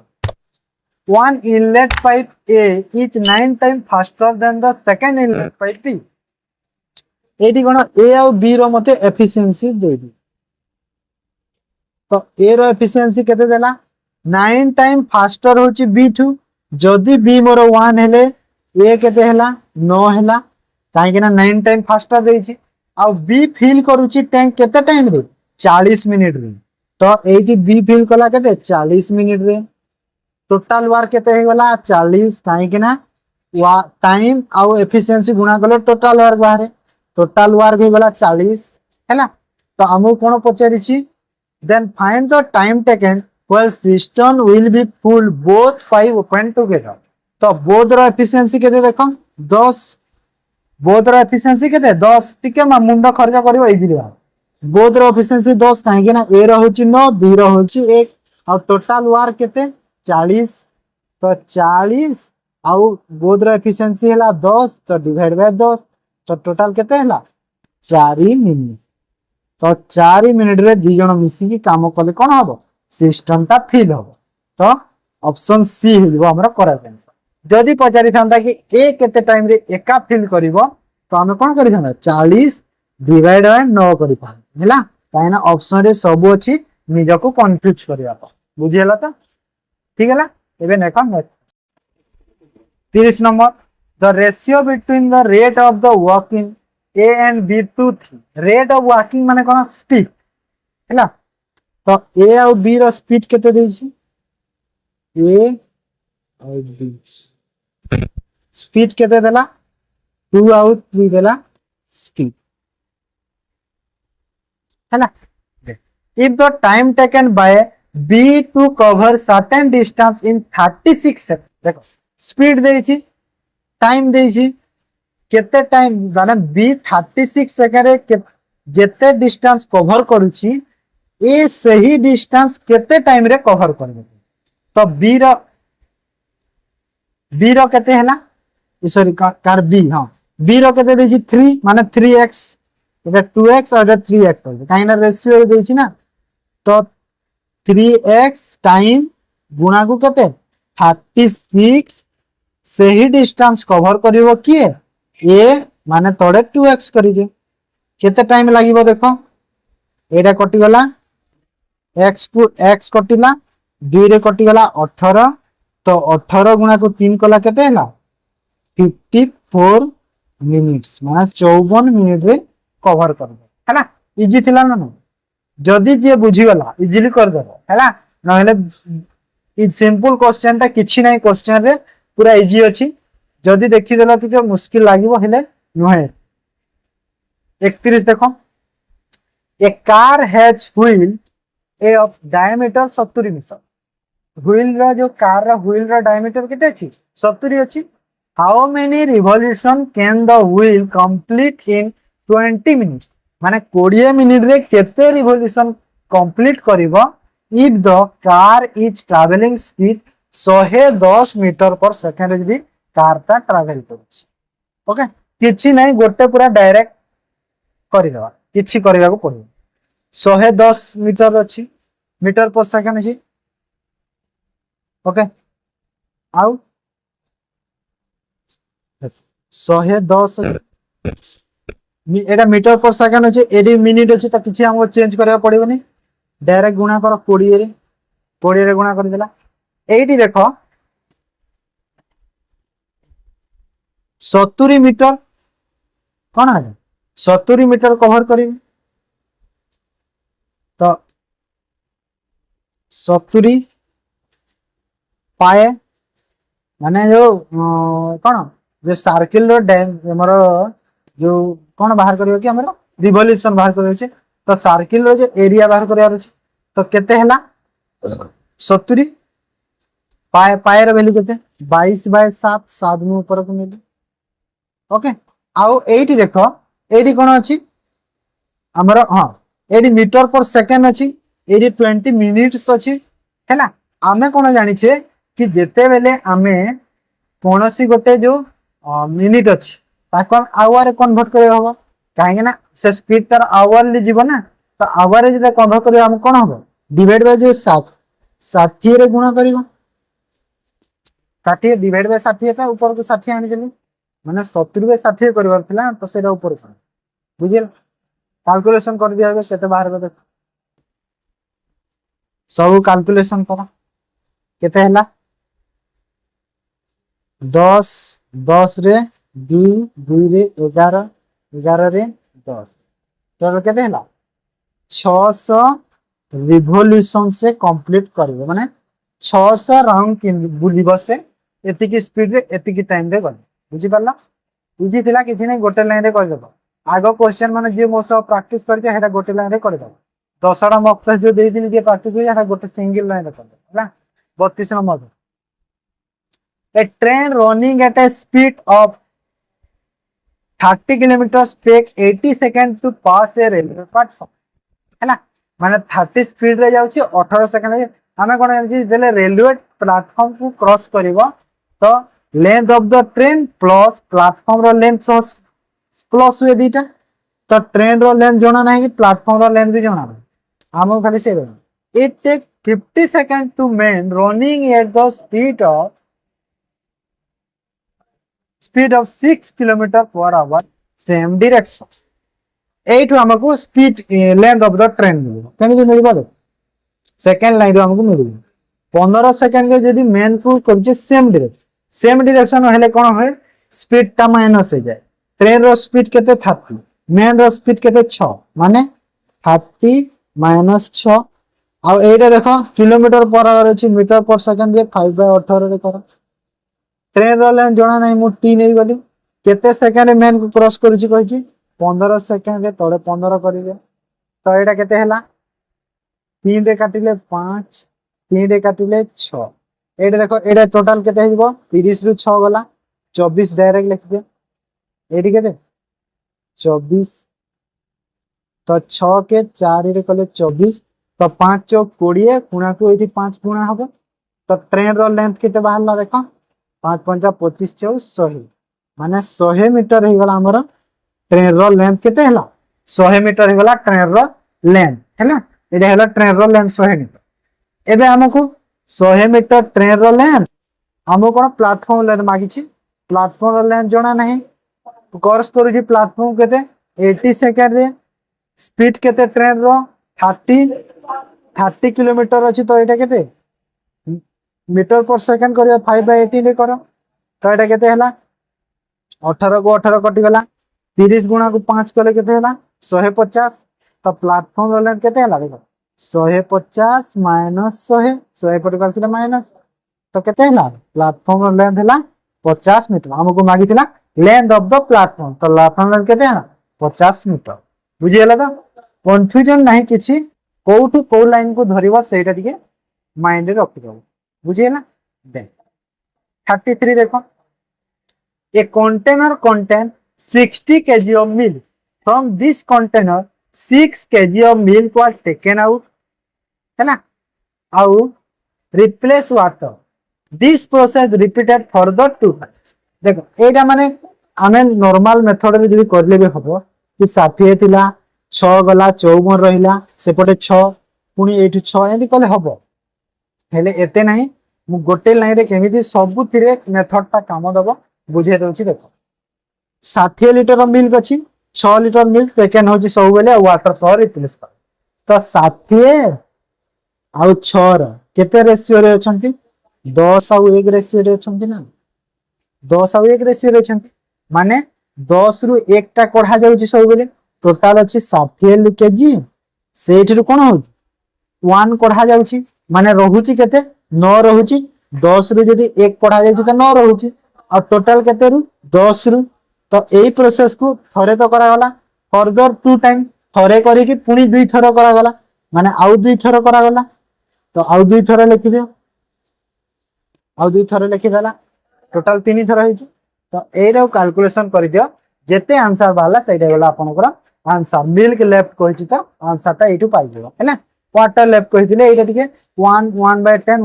[SPEAKER 1] one inlet pipe A is 9 times faster than the second inlet pipe B एटी कोन ए और बी रो मते एफिशिएंसी दे दी तो ए रो एफिशिएंसी केते देला 9 टाइम फास्टर होची बी टू जदी बी मोर 1 हेले ए केते हेला 9 हेला काहे कि ना 9 टाइम फास्टर देछि आ बी फिल करूची टैंक केते टाइम रे 40 मिनिट रे तो एटी बी फिल कला केते 40 मिनिट रे टोटल वर्क केते हे गला 40 काहे कि ना टाइम आ एफिशिएंसी गुणा कले टोटल वर्क बाहरे टोटल वर्क हो गला 40 हैला तो हमहु कोन पचारिछि then find the time taken when system will be full both pipe open together तो बोथ रो एफिशिएंसी केते देखो 10 बोथ रो एफिशिएंसी केते 10 टिके मा मुंडा खर्च करिवो इजीली बोथ रो एफिशिएंसी 10 काहे कि ना ए रो होची 9 बी रो होची 1 और टोटल वर्क केते 40 तो 40 आउ बोथ रो एफिशिएंसी हैला 10 तो डिवाइड बाय 10 तो टोटल केते हैला 4 मिनिट तो 4 मिनिट रे दी जण मिसी की काम कले कोन हबो सिस्टम ता फिल हबो तो ऑप्शन सी हिलबो हमरा करेक्ट आंसर जदी पचारि थांता कि ए केते टाइम रे एका फिल करिवो तो हम कोन करि थांता 40 डिवाइड बाय 9 करि पा हैला काइना ऑप्शन रे सब अछि निज को कंफ्यूज करिया तो बुझि हैला तो ठीक हैला एबे next 30 number the ratio between the rate of the walking A and B to 3 rate of walking माने कोन स्पीड हैला तो A और B रो स्पीड केते देइ छी A और B स्पीड केते देला 2 और 3 देला स्पीड हैला if the time taken by B to cover certain distance in 36 seconds देखो स्पीड देइ छी टाइम देछि केते टाइम माने बी 36 सेकंड रे जेते डिस्टेंस कवर करूची ए सही डिस्टेंस केते टाइम रे कवर करबे तो बी रो केते हला सॉरी कार बी हां बी रो केते देछि 3 माने 3x एटा 2x और 3x काइना रेशियो देछि ना तो 3x टाइम गुणा को केते 36 सही डिस्टेंस कवर करिवो किए ए माने तोड़े 2x करि दे केते टाइम लागिवो देखो एटा कटि गला x को x कटिला 2 रे कटि गला 18 तो 18 गुणा को 3 कला केते हला 54 मिनिट्स माने 54 मिनिट रे कवर कर दे हैला इजी थिला ना जदी जे बुझी गला इजीली कर देबो हैला नहले इ सिंपल क्वेश्चन ता किछि नै क्वेश्चन रे पूरा इजी अछि जदी देखि देला तो मुश्किल लागिवो हेले नहे 31 देखो a car has wheel a of diameter 70 metre wheel रा जो कार रा व्हील रा डायमीटर केते अछि 70 अछि how many revolution can the wheel complete in 20 minutes माने 20 मिनिट रे केते रिवॉल्यूशन कंप्लीट करिवो if the car is travelling speed 110 metre per second भी कार ता ट्रैवल करछि ओके किछि नै गोटे पूरा डायरेक्ट करि देबा किछि करिवा को पड़ो 110 मीटर अछि मीटर पर सेकंड अछि ओके आउ 110 एटा मीटर पर सेकंड अछि एडी मिनिट अछि त किछि हमको चेंज करबा पड़िबोनी डायरेक्ट गुणा करो 20 रे गुणा कर देला एटी देखो 70 मीटर कौन है 70 मीटर कवर करी 70 पाए माने जो कौन जो सर्किल रो हमर जो कौन बाहर करियो कि हमर रिवोल्यूशन बाहर करियो छै तो सर्किल रो जो एरिया बाहर करियार अछि तो केते हला 70 पाए पाए रो वैल्यू केते 22/7 7 नु ऊपर को मिले ओके आउ एठी देखो एठी कोन अछि हमर हां एठी मीटर पर सेकंड अछि एठी 20 मिनिट्स अछि हैला आमे कोन जानि छे कि जेते बेले आमे कोनोसी गोटे जो मिनिट अछि ताको आवर कन्वर्ट करे होबो काहे ना से स्पीड तर आवरली जीव ना तो आवर जे कन्वर्ट करे हम कोन होबो डिवाइड बाय जो 7 60 रे गुणा करिवो 60 डिवाइड बाय 60 ता ऊपर को 60 आनि देली माने 70 बाय 60 करबार थिला तो सेरा ऊपर को बुझिल कैलकुलेशन कर दिया केते बाहर को देख सब कैलकुलेशन करा केते हला 10 10 रे 2 2 रे 11 11 रे 10 तो केते हला 600 रिवोल्यूशन से कंप्लीट करिवो माने 600 राउंड बुलिबो से एति की स्पीड रे एति की टाइम रे गल बुझी परला बुझी थिला किछि नै गोटे लाइन रे कर देबो आगो क्वेश्चन माने जे मोसो प्रैक्टिस करके हेटा गोटे लाइन रे कर देबो 10टा मॉक टेस्ट जो देई दिली जे प्रैक्टिस होय हेटा गोटे सिंगल लाइन रे कर देबो हैला 32 number a train running at a speed of 30 kilometers take 80 seconds to pass a railway platform है ना माने 30 स्पीड रे जाउची 18 सेकंड रे हमें कोन जानछि देले रेलवे प्लेटफॉर्म को क्रॉस करिवो तो length of the train plus platform रो लेंथ सो प्लस हुए दीटा तो ट्रेन रो लेंथ जणा नाही कि प्लेटफॉर्म रो लेंथ भी जणा हम खाली से it take 50 second to man running at the speed of 6 kilometer per hour same direction 8 हमको speed length of the train मिलिबो केमिति मिलिबो देख सेकंड लाइन हमको मिलिबो 15 सेकंड के जदी मेन को करजे सेम डायरेक्शन हेले कोन होय स्पीड ता माइनस हो जाए ट्रेन रो स्पीड केते 30 मेन रो स्पीड केते 6 माने 30 माइनस 6 आ एटा देखो किलोमीटर पर आवर अछि मीटर पर सेकंड रे 5/18 रे करो ट्रेन रो लाइन जणा नाही मु टी नै गली केते सेकंड मेन को क्रॉस करूची कहिची 15 सेकंड रे तळे 15 करिले तो एटा केते हला 3 रे काटिले 5 3 रे काटिले 6 एटा देखो एटा टोटल केते हिबो 30 रु 6 गला 24 डायरेक्ट लिख दे एटी केते 24 तो 6 के 4 रे कले 24 तो 5 चौक 20 गुणा को एटी 5 गुणा हबो तो ट्रेन रो लेंथ केते बाहरला देखो 5 पंजा 25 24 100 माने 100 मीटर ही गला हमर ट्रेन रो लेंथ केते हला 100 मीटर ही गला ट्रेन रो लेंथ हैला एटा हला ट्रेन रो लेंथ 100 मीटर एबे हमको 100 मीटर ट्रेन रो लेंथ हमको कोन प्लेटफॉर्म लेंथ मागी छी प्लेटफॉर्म रो लेंथ जणा नाही कोर्स करू छी प्लेटफॉर्म केते 80 सेकंड रे स्पीड केते ट्रेन रो 30 किलोमीटर अछि तो एटा केते मीटर पर सेकंड करियो 5/18 रे करो तो एटा केते हला 18 को 18 कटि गला 30 गुणा को 5 कले केते हला 150 तो प्लेटफॉर्म रो लेंथ केते हला देखो 150 माइनस 100 पर करसिला माइनस तो केते हला प्लेटफॉर्म रो लेंथ हला 50 मीटर हमको मागी थिला लेंथ ऑफ द प्लेटफॉर्म तो प्लेटफॉर्म लेंथ केते हला 50 मीटर बुझि हला तो कंफ्यूजन नाही किछि कोठु को लाइन को धरिबो सेटा दिके माइंड रे रखिबो बुझे ना देख 33 देखो a container contain 60 kg of milk from this container 6 kg of milk was taken out है ना आउ replace water this process repeated further 2 times देखो एटा माने आमे नॉर्मल मेथड रे जदी करले बे हबो कि 60 थिला 6 गला 54 रहिला सेपटे 6 पुनी 8 6 एंदी कले हबो हेले एते नाही मु गोटे लाइन रे केमिति सबु थिरे मेथड ता काम दबो बुझे दोछि देखो 60 लीटर मिल्क अछि 6 लीटर मिल्क टेकन होछि सब बेले वाटर सह रिप्लेस कर तो 60 आ 6 रो केते रेशियो रे अछंती 10 आ 1 रेशियो रे अछंती ना 10 आ 1 रेशियो रे अछंती माने 10 रु 1 टा कढा जाउछि सब बेले टोटल अछि 60 केजी सेठी रु कोन होछि 1 कढा जाउछि माने रहुची केते 9 रहुची 10 रु जदी 1 पढ़ा जाय तो 9 रहुची और टोटल केते रु 10 रु तो एई प्रोसेस को थरे तो करा गला फर्दर 2 टाइम थरे करी कि पुनी 2 थर करा गला माने आउ 2 थर करा गला तो आउ 2 थर लिखि दियो आउ 2 थर लिखि देला टोटल 3 थर हिची तो एरो कैलकुलेशन कर दियो जेते आंसर बाला सेटा गला आपनकर आंसर मिल्क लेफ्ट कहिछि तो आंसर ता एटू पाइ जेबो हैना क्वार्टर लेफ्ट कहिथिले एटा टिके 1/10 1/10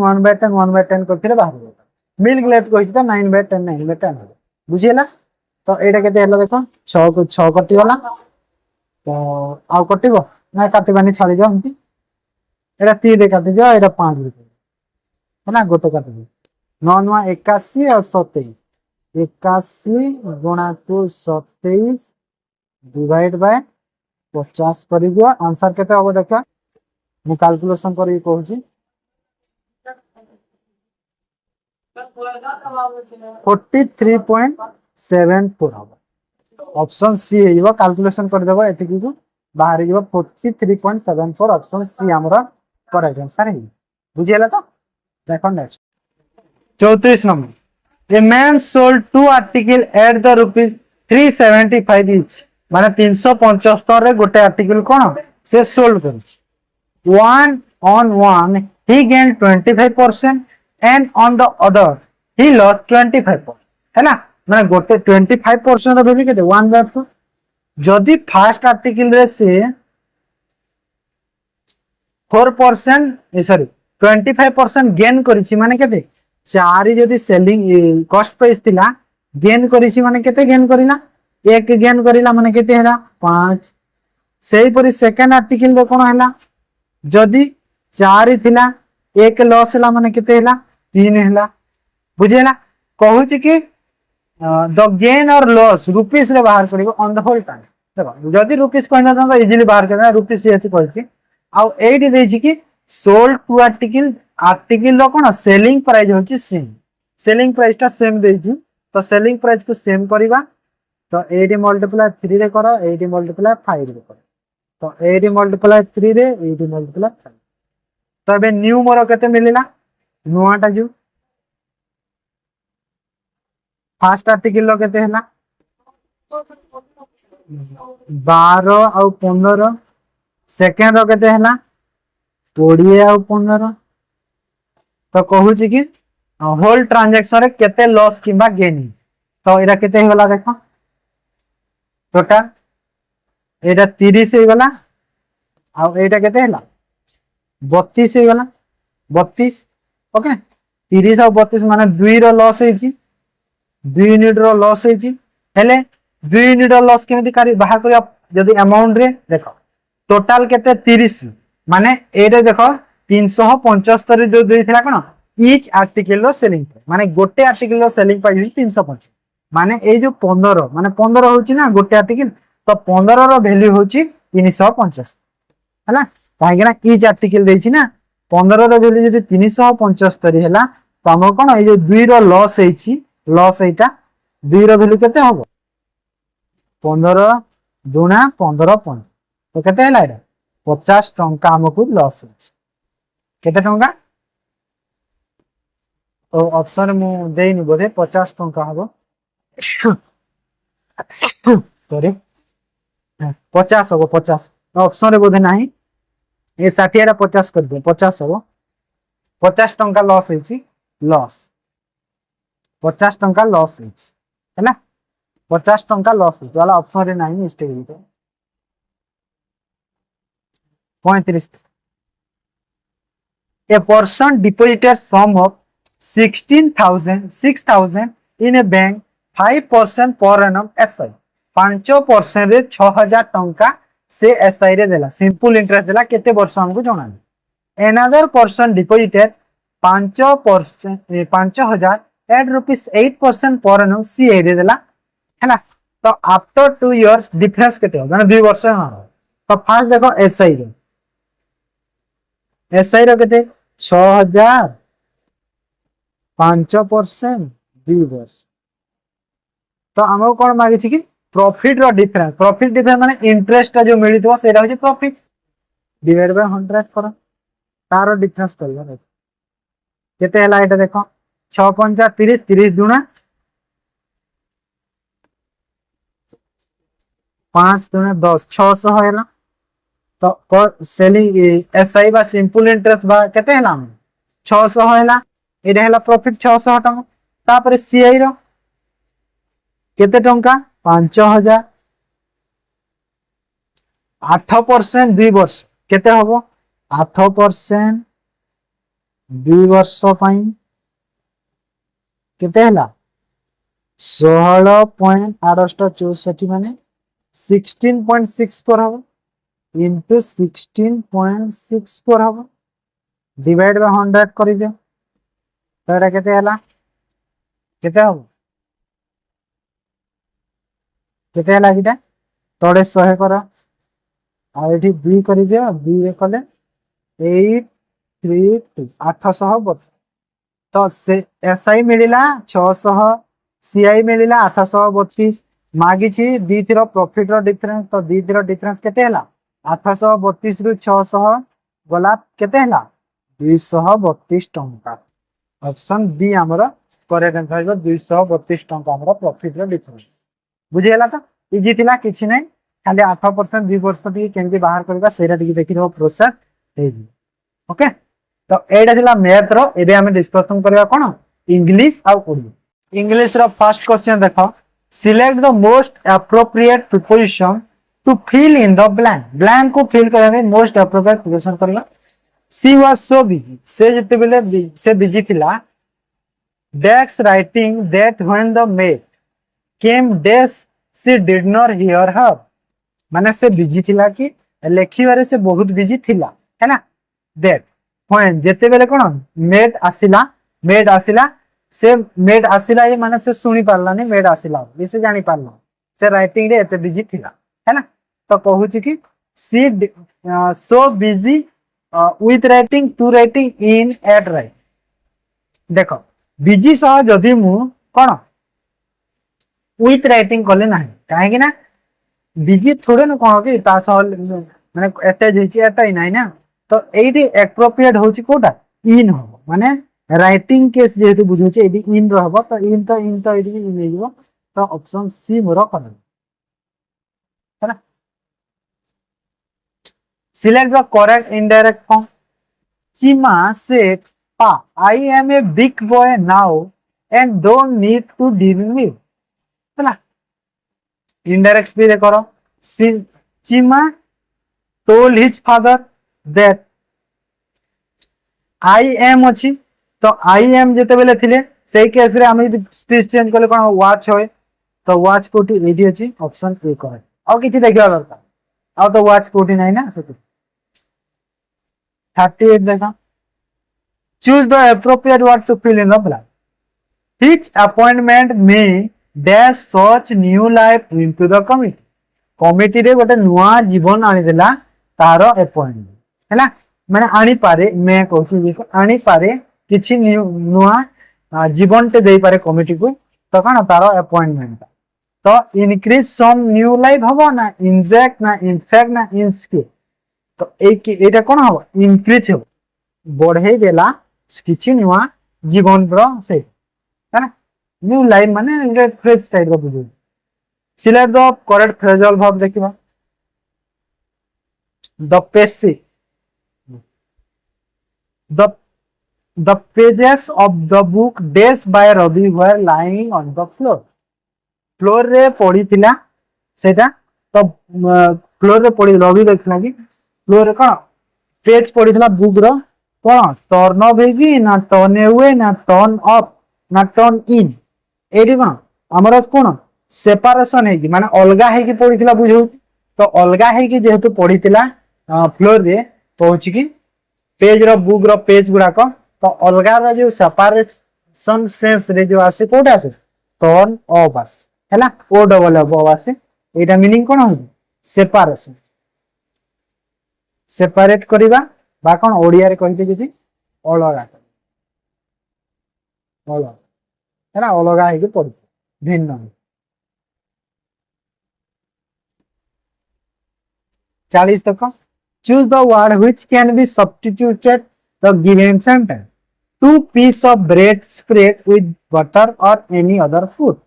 [SPEAKER 1] 1/10 करथिले बाहर जेबो मिल्क लेफ्ट कहिछि तो 9/10 9/10 बुझियला तो एटा केते हला देखो 6 को 6 कटि गला तो आउ कटिबो ना काटिबानी छाडी दियो हमती एटा 3 रे काटि दियो एटा 5 रे हैना गोटे काटि दियो 9 9 81 और 27 81 गुणा को 27 डिवाइड बाय 50 करी दियो आंसर केते होबो देखा मु कैलकुलेशन करी कहूची 43.74 होबो ऑप्शन सी हेइबो कैलकुलेशन कर देबो एतिकी को बाहर जेबो 43.74 ऑप्शन सी हमरा करेक्ट आंसर है बुझियला तो देखो next 34 number a man sold 2 article at the rupees 375 each माने 375 रे गोटे आर्टिकल कोन से सोल्ड कर one on one he gained 25% and on the other he lost 25% है ना माने गोटे 25% रो वैल्यू केते 1/4 जदी फर्स्ट आर्टिकल रे से 4% सॉरी 25% गेन करिछि माने केते 4 जदी सेलिंग कॉस्ट प्राइस थिला गेन करिछि माने केते गेन करिला 1 गेन करिला माने केते हैला 5 सेही परि सेकंड आर्टिकल रो कोन हैला जदी 4 थिला 1 लॉस हैला माने केते हैला 3 हैला बुझेला कहूची कि द गेन और लॉस रुपीस रे बाहर करिवो ऑन द होल टाइम देखो जदी रुपीस कहना त इजीली बाहर करना रुपीस जेती कहछि आ एडी देछि कि सोल्ड टू आर्टिकल आर्टिकल रो कोन सेलिंग प्राइस होछि सेम सेलिंग प्राइस ता सेम देछि तो सेलिंग प्राइस को सेम करिवा तो 8 मल्टीप्लाई 3 रे करो 8 मल्टीप्लाई 5 रे करो तो 8 मल्टीप्लाई 3 रे 8 मल्टीप्लाई 5 तो बे न्यू मोर केते मिलिला नुआटा जो फर्स्ट आर्टिकल रो केते हैला 12 और 15 सेकंड रो केते हैला 20 और 15 तो कहूची कि होल ट्रांजैक्शन रे केते लॉस किबा गेन तो एरा केते होला देखो टोटल एटा 30 हे गला आ एटा केते हैला 32 हे गला 32 ओके 30 और 32 माने 2 रो लॉस हेची 2 यूनिट रो लॉस हेची हेले 2 यूनिट रो लॉस केमिति करी बाहर करिया जदी अमाउंट रे देखो टोटल केते 30 माने एटा देखो 375 जो देथिला कोन ईच आर्टिकल रो सेलिंग माने गोटे आर्टिकल रो सेलिंग प्राइस 350 माने ए जो 15 माने 15 होची ना गोटे आर्टिकल तो 15 रो वैल्यू होची 350 हैला काहेकना ईच आर्टिकल देछि ना 15 रो वैल्यू जदी 375 हैला तो हम कोन ए जो 2 रो लॉस हेछि लॉस एटा 2 रो वैल्यू केते होबो 15 गुणा 15 5 तो केते हैला एटा 50 टंका हमकु लॉस हेछि केते टंका ओ ऑप्शन मु देइनी बोले 50 टंका हबो सॉरी 50 हबो 50 ऑप्शन रे बोधे नाही ए 60 रा 50 कर दे 50 हबो 50 टंका लॉस हेछि लॉस 50 टंका लॉस हेछि हैना 50 टंका लॉस हेछि वाला ऑप्शन रे नाही मिस्टेक हेतो 35 a person deposited sum of 6,000 in a bank 5% per annum SI 5% रे 6000 टंका से SI रे देला सिंपल इंटरेस्ट देला केते वर्ष हमको जणा another person deposited 5% 5000 at rupees 8% per annum CA रे देला है ना तो आफ्टर 2 इयर्स डिफरेंस केते हो माने 2 वर्ष तो फर्स्ट देखो SI रे SI रो केते 6000 5% 2 वर्ष तो हमको कोन मागी छी कि प्रॉफिट रो डिफरेंस माने इंटरेस्ट जो मिलितो सेटा होची प्रॉफिट डिवाइड बाय 100 करो तार डिफरेंस कर केते हला एटा देखो 6 पंचा 30 30 दुना 5 दुना 10 600 हैला तो पर सेलिंग एसआई बा सिंपल इंटरेस्ट बा केते हला 600 हैला एटा हला प्रॉफिट 600 टका तापर सीआई रो केते टंका 5000 8% 2 वर्ष केते हबो 8% 2 वर्ष पई केते हला 16.864 माने 16.64 हबो into 16.64 हबो डिवाइड बाय 100 करि दियो तो एटा केते हला केते हबो केते हला किटा तोड़े 100 कर आ एठी 2 करि दियो 2 रे कले 832 800 तो से एसआई मिलिला 600 सीआई मिलिला 832 मागी छी दीतिर प्रॉफिट रो डिफरेंस तो दीतिर डिफरेंस केते हला 832 रु 600 गला केते हला 232 टंका ऑप्शन बी हमर करेक्ट आंसर हो 232 टंका हमर प्रॉफिट रो डिफरेंस बुझी हला तो इजी थिला किछि नै खाली 8% 2 वर्ष टी केमति बाहर करबा सेरा टी देखि रो प्रोसेस हे ओके तो एटा थिला मैथ रो एबे हम डिस्कशन करबा कोन इंग्लिश आ उर्दू इंग्लिश रो फर्स्ट क्वेश्चन देखो select the most appropriate preposition to fill in the blank को फिल करने मोस्ट एप्रोप्रिएट प्रीपोजिशन करला सी वाज सो बिजी से जते बेले से बिजी थिला डैक्स writing that when the maid came dash she did not hear her माने से बिजी थिला कि लेखिबारे से बहुत बिजी थिला है ना दैट व्हेन जते बेले कोन मेड आसिला से मेड आसिला ये माने से सुनी पारलानी मेड आसिला ये से जानी पारला से राइटिंग रे एते बिजी थिला है ना तो कहू छी कि she so busy with writing to writing in at right देखो बिजी सह जदी मु कोन विथ राइटिंग करले नाही काहे कि ना बिजी थोड़े न कोन कि तास माने अटैच होची एटा ही नाही ना तो एडी एप्रोप्रिएट होची कोटा इन हो माने राइटिंग केस जेतु बुझो छी एडी इन रहबो तो इन एडी इन लेबो तो ऑप्शन सी मोर कर है ना select the correct indirect form चिमा से पा I am a big boy now and don't need to deal with है इनडायरेक्ट भी करो Chima told his father that I am अछि तो I am जेते बेले थिले सेही केस रे हम स्पीच चेंज करले कोन वाच होय तो वाच कोठी रेडी अछि ऑप्शन ए करेक्ट आ किछि देखिबा दरकार आ तो वाच कोठी नै ना से 38 देखा choose the appropriate word to fill in the blank which appointment may dash such new life into the committee committee रे गोटे नुआ जीवन आनी देला तारो अपॉइंटमेंट हैला माने आनी पारे मैं कहूची देखो आनी पारे किछि नुआ जीवन ते देई पारे कमिटी को तो काना तारो अपॉइंटमेंट तो इनक्रीज सम न्यू लाइफ हबो ना इंजेक्ट ना इनफेक्ट ना इनस्के तो एटा कोन हबो इनक्रीज हो बढ़े देला किछि नुआ जीवन प्रो से है ना न्यू लाइफ माने फ्रेश टाइप रो बुझो select the correct phrasal verb देखिबा the passive the pages of the book dash by Ravi were lying on the floor रे पड़ी थिला सेटा तो फ्लोर रे पड़ी रवि देखला कि फ्लोर रे कोन पेज पड़ी थिला बुक रो कोन टर्न अप हेगी ना टर्न अवे ना टर्न अप ना टर्न इन एडी कोन हमर कोन सेपरेशन हेगी माने अलगा हेगी पड़ी थिला बुझौ तो अलगा हेगी जेहेतु पड़ी थिला फ्लोर रे पहुंची कि पेज रो बुक रो पेज गुडा को तो अलगा रो जो सेपरेशन सेंस रे जो आसे कोटा आसे टर्न अप आस हैला ओ डबल अप आसे एटा मीनिंग कोन हो सेपरेशन सेपरेट करिबा बा कोन ओडिया रे कहिते जति अलगा अलगा हैला अलगा हेके पड़ी भिन्न 40 तक choose the word which can be substituted the given sentence. Two piece of bread spread with butter or any other food.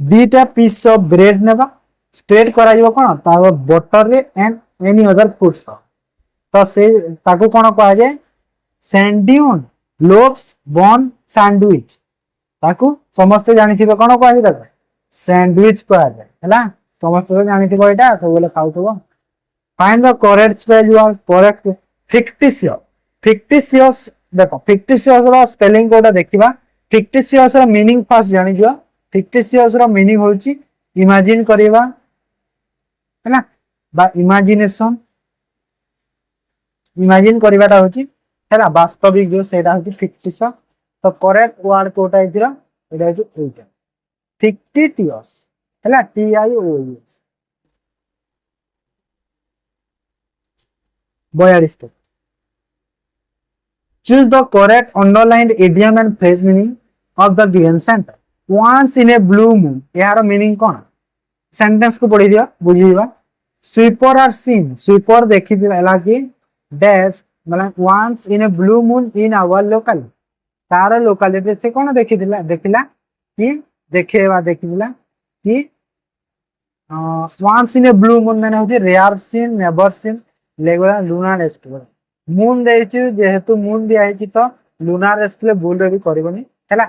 [SPEAKER 1] दीटा piece of bread नेबा spread करा जिवो कोन ता butter रे and any other food तो से ताको कोन कहा जाय सैंडविच लोव्स बन सैंडविच ताको समस्त जानि थिबे कोन कहा जाय सैंडविच कहा जाय हला समस्त जानि थिबो एटा सब बोले खाउथबो find the correct spell you are correct fictitious fictitious देखो फिक्टिशियस रो स्पेलिंग कोटा देखिबा फिक्टिशियस रो मीनिंग फर्स्ट जानि दियो फिक्टिशियस रो मीनिंग होची इमेजिन करिबा हैना बा इमेजिनेशन इमेजिन करिबाटा होची हैला वास्तविक जो सेटा होची फिक्टिशियस तो करेक्ट वर्ड कोटा इथिरा एटा होची एटा फिक्टिशियस हैला T I O S 42 choose the correct underlined idiom and phrase meaning of the given sentence once in a blue moon यार मीनिंग कोन सेंटेंस को पढ़ी दियो बुझीबा स्वीपर आर सीन स्वीपर देखि दिला कि डैश मतलब once in a blue moon in our local तार locality से कोन देखिला कि देखेबा देखिला कि once in a blue moon माने होची रेयर सीन नेवर सीन लेगुला लूनार एक्सप्लोर मून देछि जेहेतु मून दिया हिची तो लूनार एक्सप्लोर भूल रे भी करबनी हैला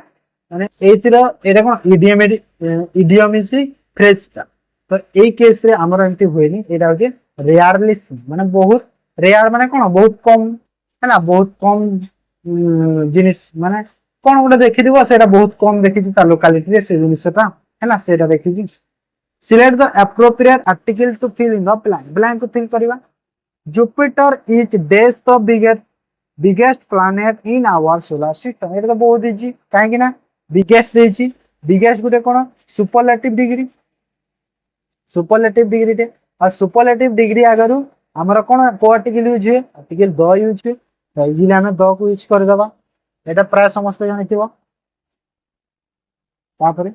[SPEAKER 1] माने एतिरो एटा कोन इडियोमेटिक फ्रेज ता तो ए केस रे हमर एंटी होइनी एटा होचे रेयरली सीन माने बहुत रेयर माने कोन बहुत कम हैला बहुत कम जिनिस माने कोन गोटे देखि दिबो सेटा बहुत कम देखि ता लोकालिटी रे से जिनिसटा हैला सेटा देखि जी select the appropriate article to fill in the blank को फिल करबा Jupiter is dash the biggest planet in our solar system एटा तो बहुत इजी काहे कि ना biggest देछि biggest गुटे कोन सुपरलेटिव डिग्री टे आ सुपरलेटिव डिग्री आगरु हमर कोन को आर्टिकल यूज है आर्टिकल द यूज है तो इजीली हम द को यूज कर देबा एटा प्राय समस्त जानिथिबो तापरे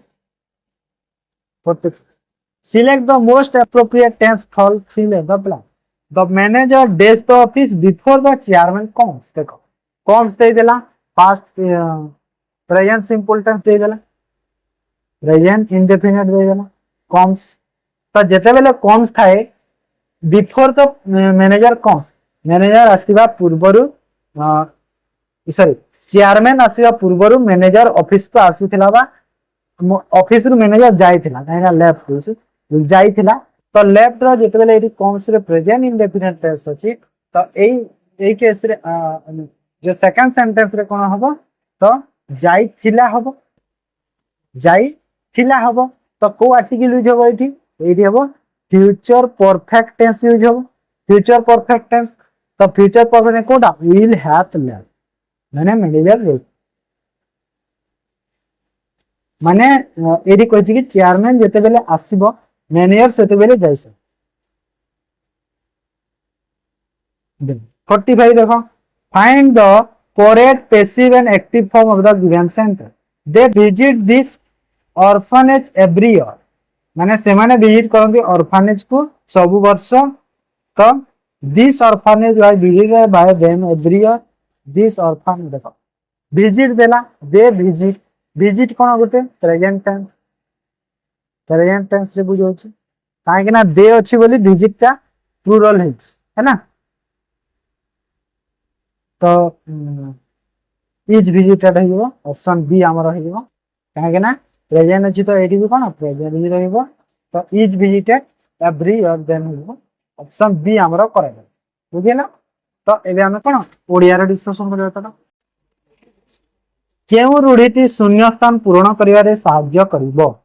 [SPEAKER 1] 40 select the most appropriate tense for fill in the blank The manager dash the office before the chairman comes. देखो comes दे देला past present simple tense दे देला present indefinite दे देला comes तो जेते बेले comes थाए before the manager comes manager आसीबा पूर्वरु सॉरी chairman आसीबा पूर्वरु manager ऑफिस को आसीथिला बा ऑफिस रु manager जाईथिला काहेना लेफ्ट होछ जाईथिला तो लेफ्ट रो जेते बेले एटी कॉम्स रे प्रेजेंट इंडेफिनिट टेंस अछि तो एई केस रे जो सेकंड सेंटेंस रे कोन हबो तो जाई थिला हबो तो को आर्टिकल यूज हबो एटी हबो फ्यूचर परफेक्ट टेंस यूज हबो फ्यूचर परफेक्ट टेंस तो फ्यूचर परफेक्ट कोटा विल हैव लर्न माने मैनेजर माने एटी कहछि कि चेयरमैन जेते बेले आसीबो मैनेजर सेते बेले जाइसे 45 देखो find the correct passive and active form of the given sentence they visit this orphanage every year माने से माने विजिट करंती ऑर्फनेज को सब वर्ष तो this orphanage was visited by them every year this orphanage देखो विजिट देला दे विजिट कोन गोटे प्रेजेंट टेंस रे बुझो छी काहे कि ना दे अछि बोली विजिट ता प्लुरल है ना तो इज विजिटेड हेबो ऑप्शन बी हमर हेबो काहे कि ना प्रेजेंट अछि तो एटी भी कोन प्रेजेंट ही रहबो तो is visited every year then हेबो ऑप्शन बी हमर करेक्ट बुझिए ना तो एबे हम कोन ओडिया रे डिस्कशन करबा त केउ रूढ़ीटी शून्य स्थान पूर्ण करिवारे सहाय्य करिवो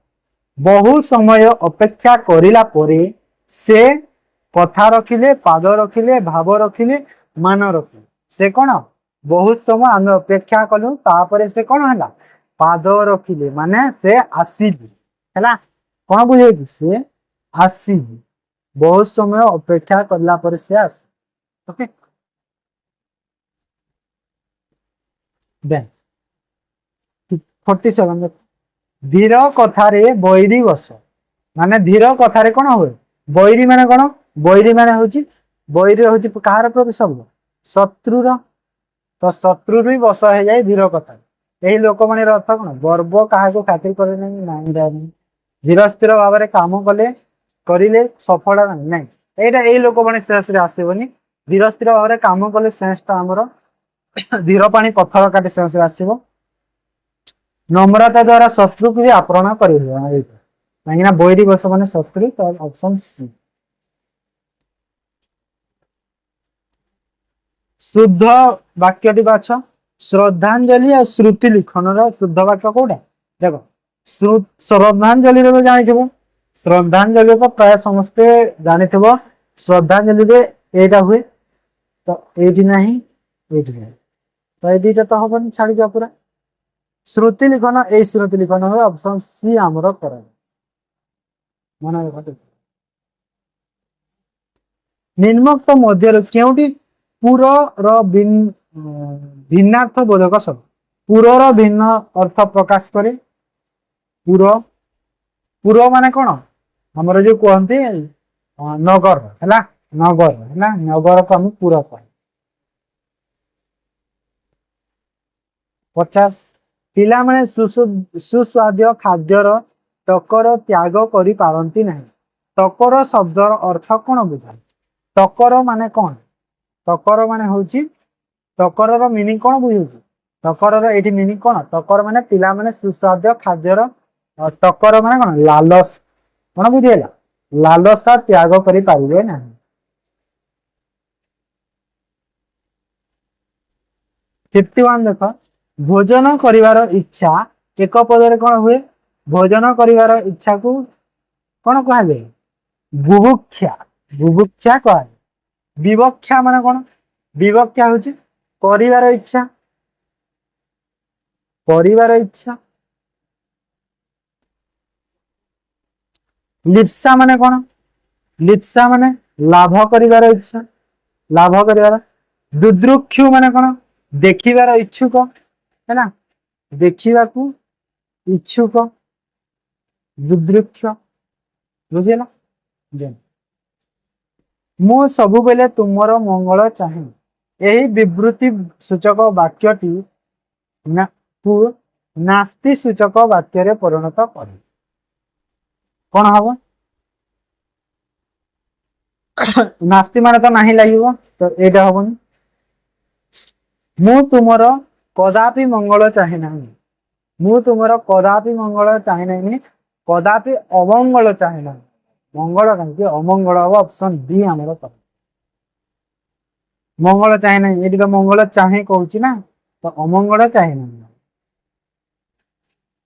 [SPEAKER 1] बहु समय अपेक्षा करिला परे से कथा रखिले पाद रखिले भाव रखिले मान रखिले से कोन बहुत समय हम अपेक्षा कलु तापरे से कोन हला पाद रखिले माने से आसीबी हला कोन बुझे कि से आसीबी बहुत समय अपेक्षा करला परे से आस ओके देन 47 धीर कथारे बैरी बस माने धीर कथारे कोन होय बैरी माने कोन बैरी माने होची बैरी होची कहार प्रति शब्द शत्रुर तो शत्रु भी बस हो जाए धीर कथा यही लोकवाणी अर्थ कौन गर्व क्या खातिर करे नहीं धीर स्थिर भाव में काम कले करिले सफल नहीं यहाँ यही लोकवाणी शेष आसबनी धीर स्थिर भाव में काम कले शेषटा आमर धीर पानी पत्थर काटी शेष आसब नम्रता द्वारा शत्रु को भी आपरण कर कहीं बैरी बस मान शत्रु तो ऑप्शन सी शुद्ध वाक्यटी बाछ श्रद्धांजलि और श्रुति लिखन शुद्ध वाक्य कौटा देख श्रद्धांजलि जानी श्रद्धांजलि तो प्राय समस्ते जानी श्रद्धांजलि एटा हुए तो ये ना तो ये दुईटा तो हम छाड़ दिया पूरा श्रुति लिखन ए श्रुति लिखन हुए ऑप्शन सी आमर कर मन निम्नोक्त मध्य क्योंटी पुर भिन्नार्थ बोधक शब्द पुरर भिन्न अर्थ प्रकाश करे पुर माने कौन हमर जो कहते नगर है नगर को हम पुर कह 50 पिला माने सुस्वाद्य खाद्यर टकर त्याग करि पारंती नहीं टकर शब्दर अर्थ कौन बुझा टकर माने कौन टकर माने होची टकर मीनिंग कौन बुझे टकर ये मीनिंग कौन टकर माने पिला माने सुस्वाद्य खाद्यर टकर माने कौन लालस कौन बुझेगा लालसा त्याग करि पारिबे नहीं 51 देख भोजन करिवार इच्छा एक पदरे कौन हुए भोजन करिवार इच्छा को कौन कहे बुभुक्षा बुभुक्षा कहे विवक्षा माने कौन विवक्षा होची करिवार इच्छा लिप्सा माने कौन लिप्सा माने लाभ करिवार इच्छा लाभ करिवार दुद्रुक्षु माने कौन देखिवार इच्छुक है ना देखिवा को इच्छुक दुद्रुक्ष बुझेला मु सबु बेले तुमर मंगल चाहे यही विवृत्ति सूचक वाक्यटी नास्ति सूचक वाक्य रे परिणत करे कौन हम नास्ति माने तो नहीं लगे तो एटा हबनी मु तुमर कदापि मंगल चाहे नहीं मु तुमर कदापि मंगल चाहे नहीं कदापि अमंगल चाहे नहीं मंगल कहीं अमंगल हम ऑप्शन बी आमर मंगल चाहे नहीं ये तो मंगल चाहे कहूँ ना तो अमंगल चाहे नहीं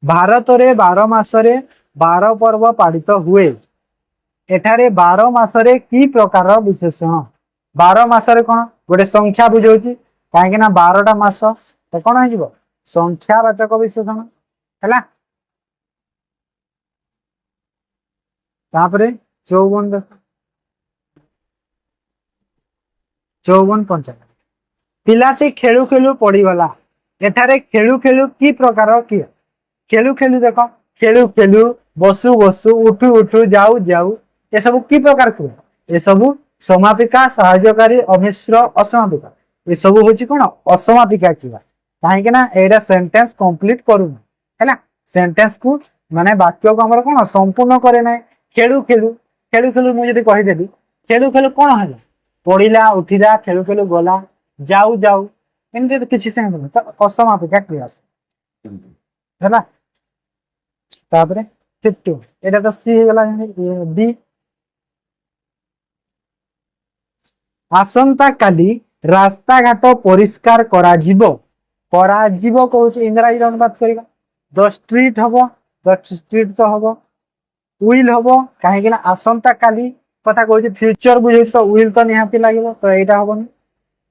[SPEAKER 1] भारत रे 12 मासरे 12 पर्व पालित हुए एठारे 12 मासरे की प्रकार विशेषण 12 मासरे कौन गोटे संख्या बुझाऊँ कहीं 12टा मास तो कौन हो संख्यावाचक विशेषण है 54 देख 54 55 पिलाटी खेलु खेलु पड़ीगला एठारे खेलु खेलु की प्रकार किए खेलु खेलु देख खेलु खेलु बसु बसु उठु उठु जाऊ जाऊ ये सब की प्रकार किए ये सब समापिका सहायकारी अमिश्र असमापिका ये सब हूँ कौन असमापिका किया कहीं एटा सेंटेंस कंप्लीट करूना है सेंटेंस को माने वाक्य को आम कौन संपूर्ण करे ना खेलु खेलु खेलु खेलु मुझे कहीदेली खेलु खेलु कौन है पड़ा उठिला खेलु खेलु गला जाऊ जाऊ एमती किसी से असमापिका क्रिया है 52 एटा तो सी गला डी आसंता काली रास्ता घाट परिष्कार करा कहूँ इंग्राजी अनुवाद करवा द स्ट्रीट हम द स्ट्रीट तो हम विल हम कहीं आसंता काली कथा कहूँ फ्यूचर बुझे तो विल तो निहाती लगे तो यहाँ हमनी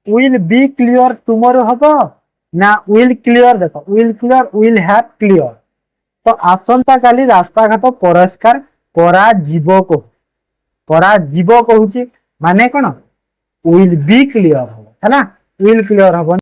[SPEAKER 1] विल बी क्लियर टुमरो हम ना विल क्लियर देख will clear will have clear तो आसंता काली रास्ता घाट परिष्कार करा कहूँ माने कौन विल बी क्लियर हम है ना विल क्लियर हम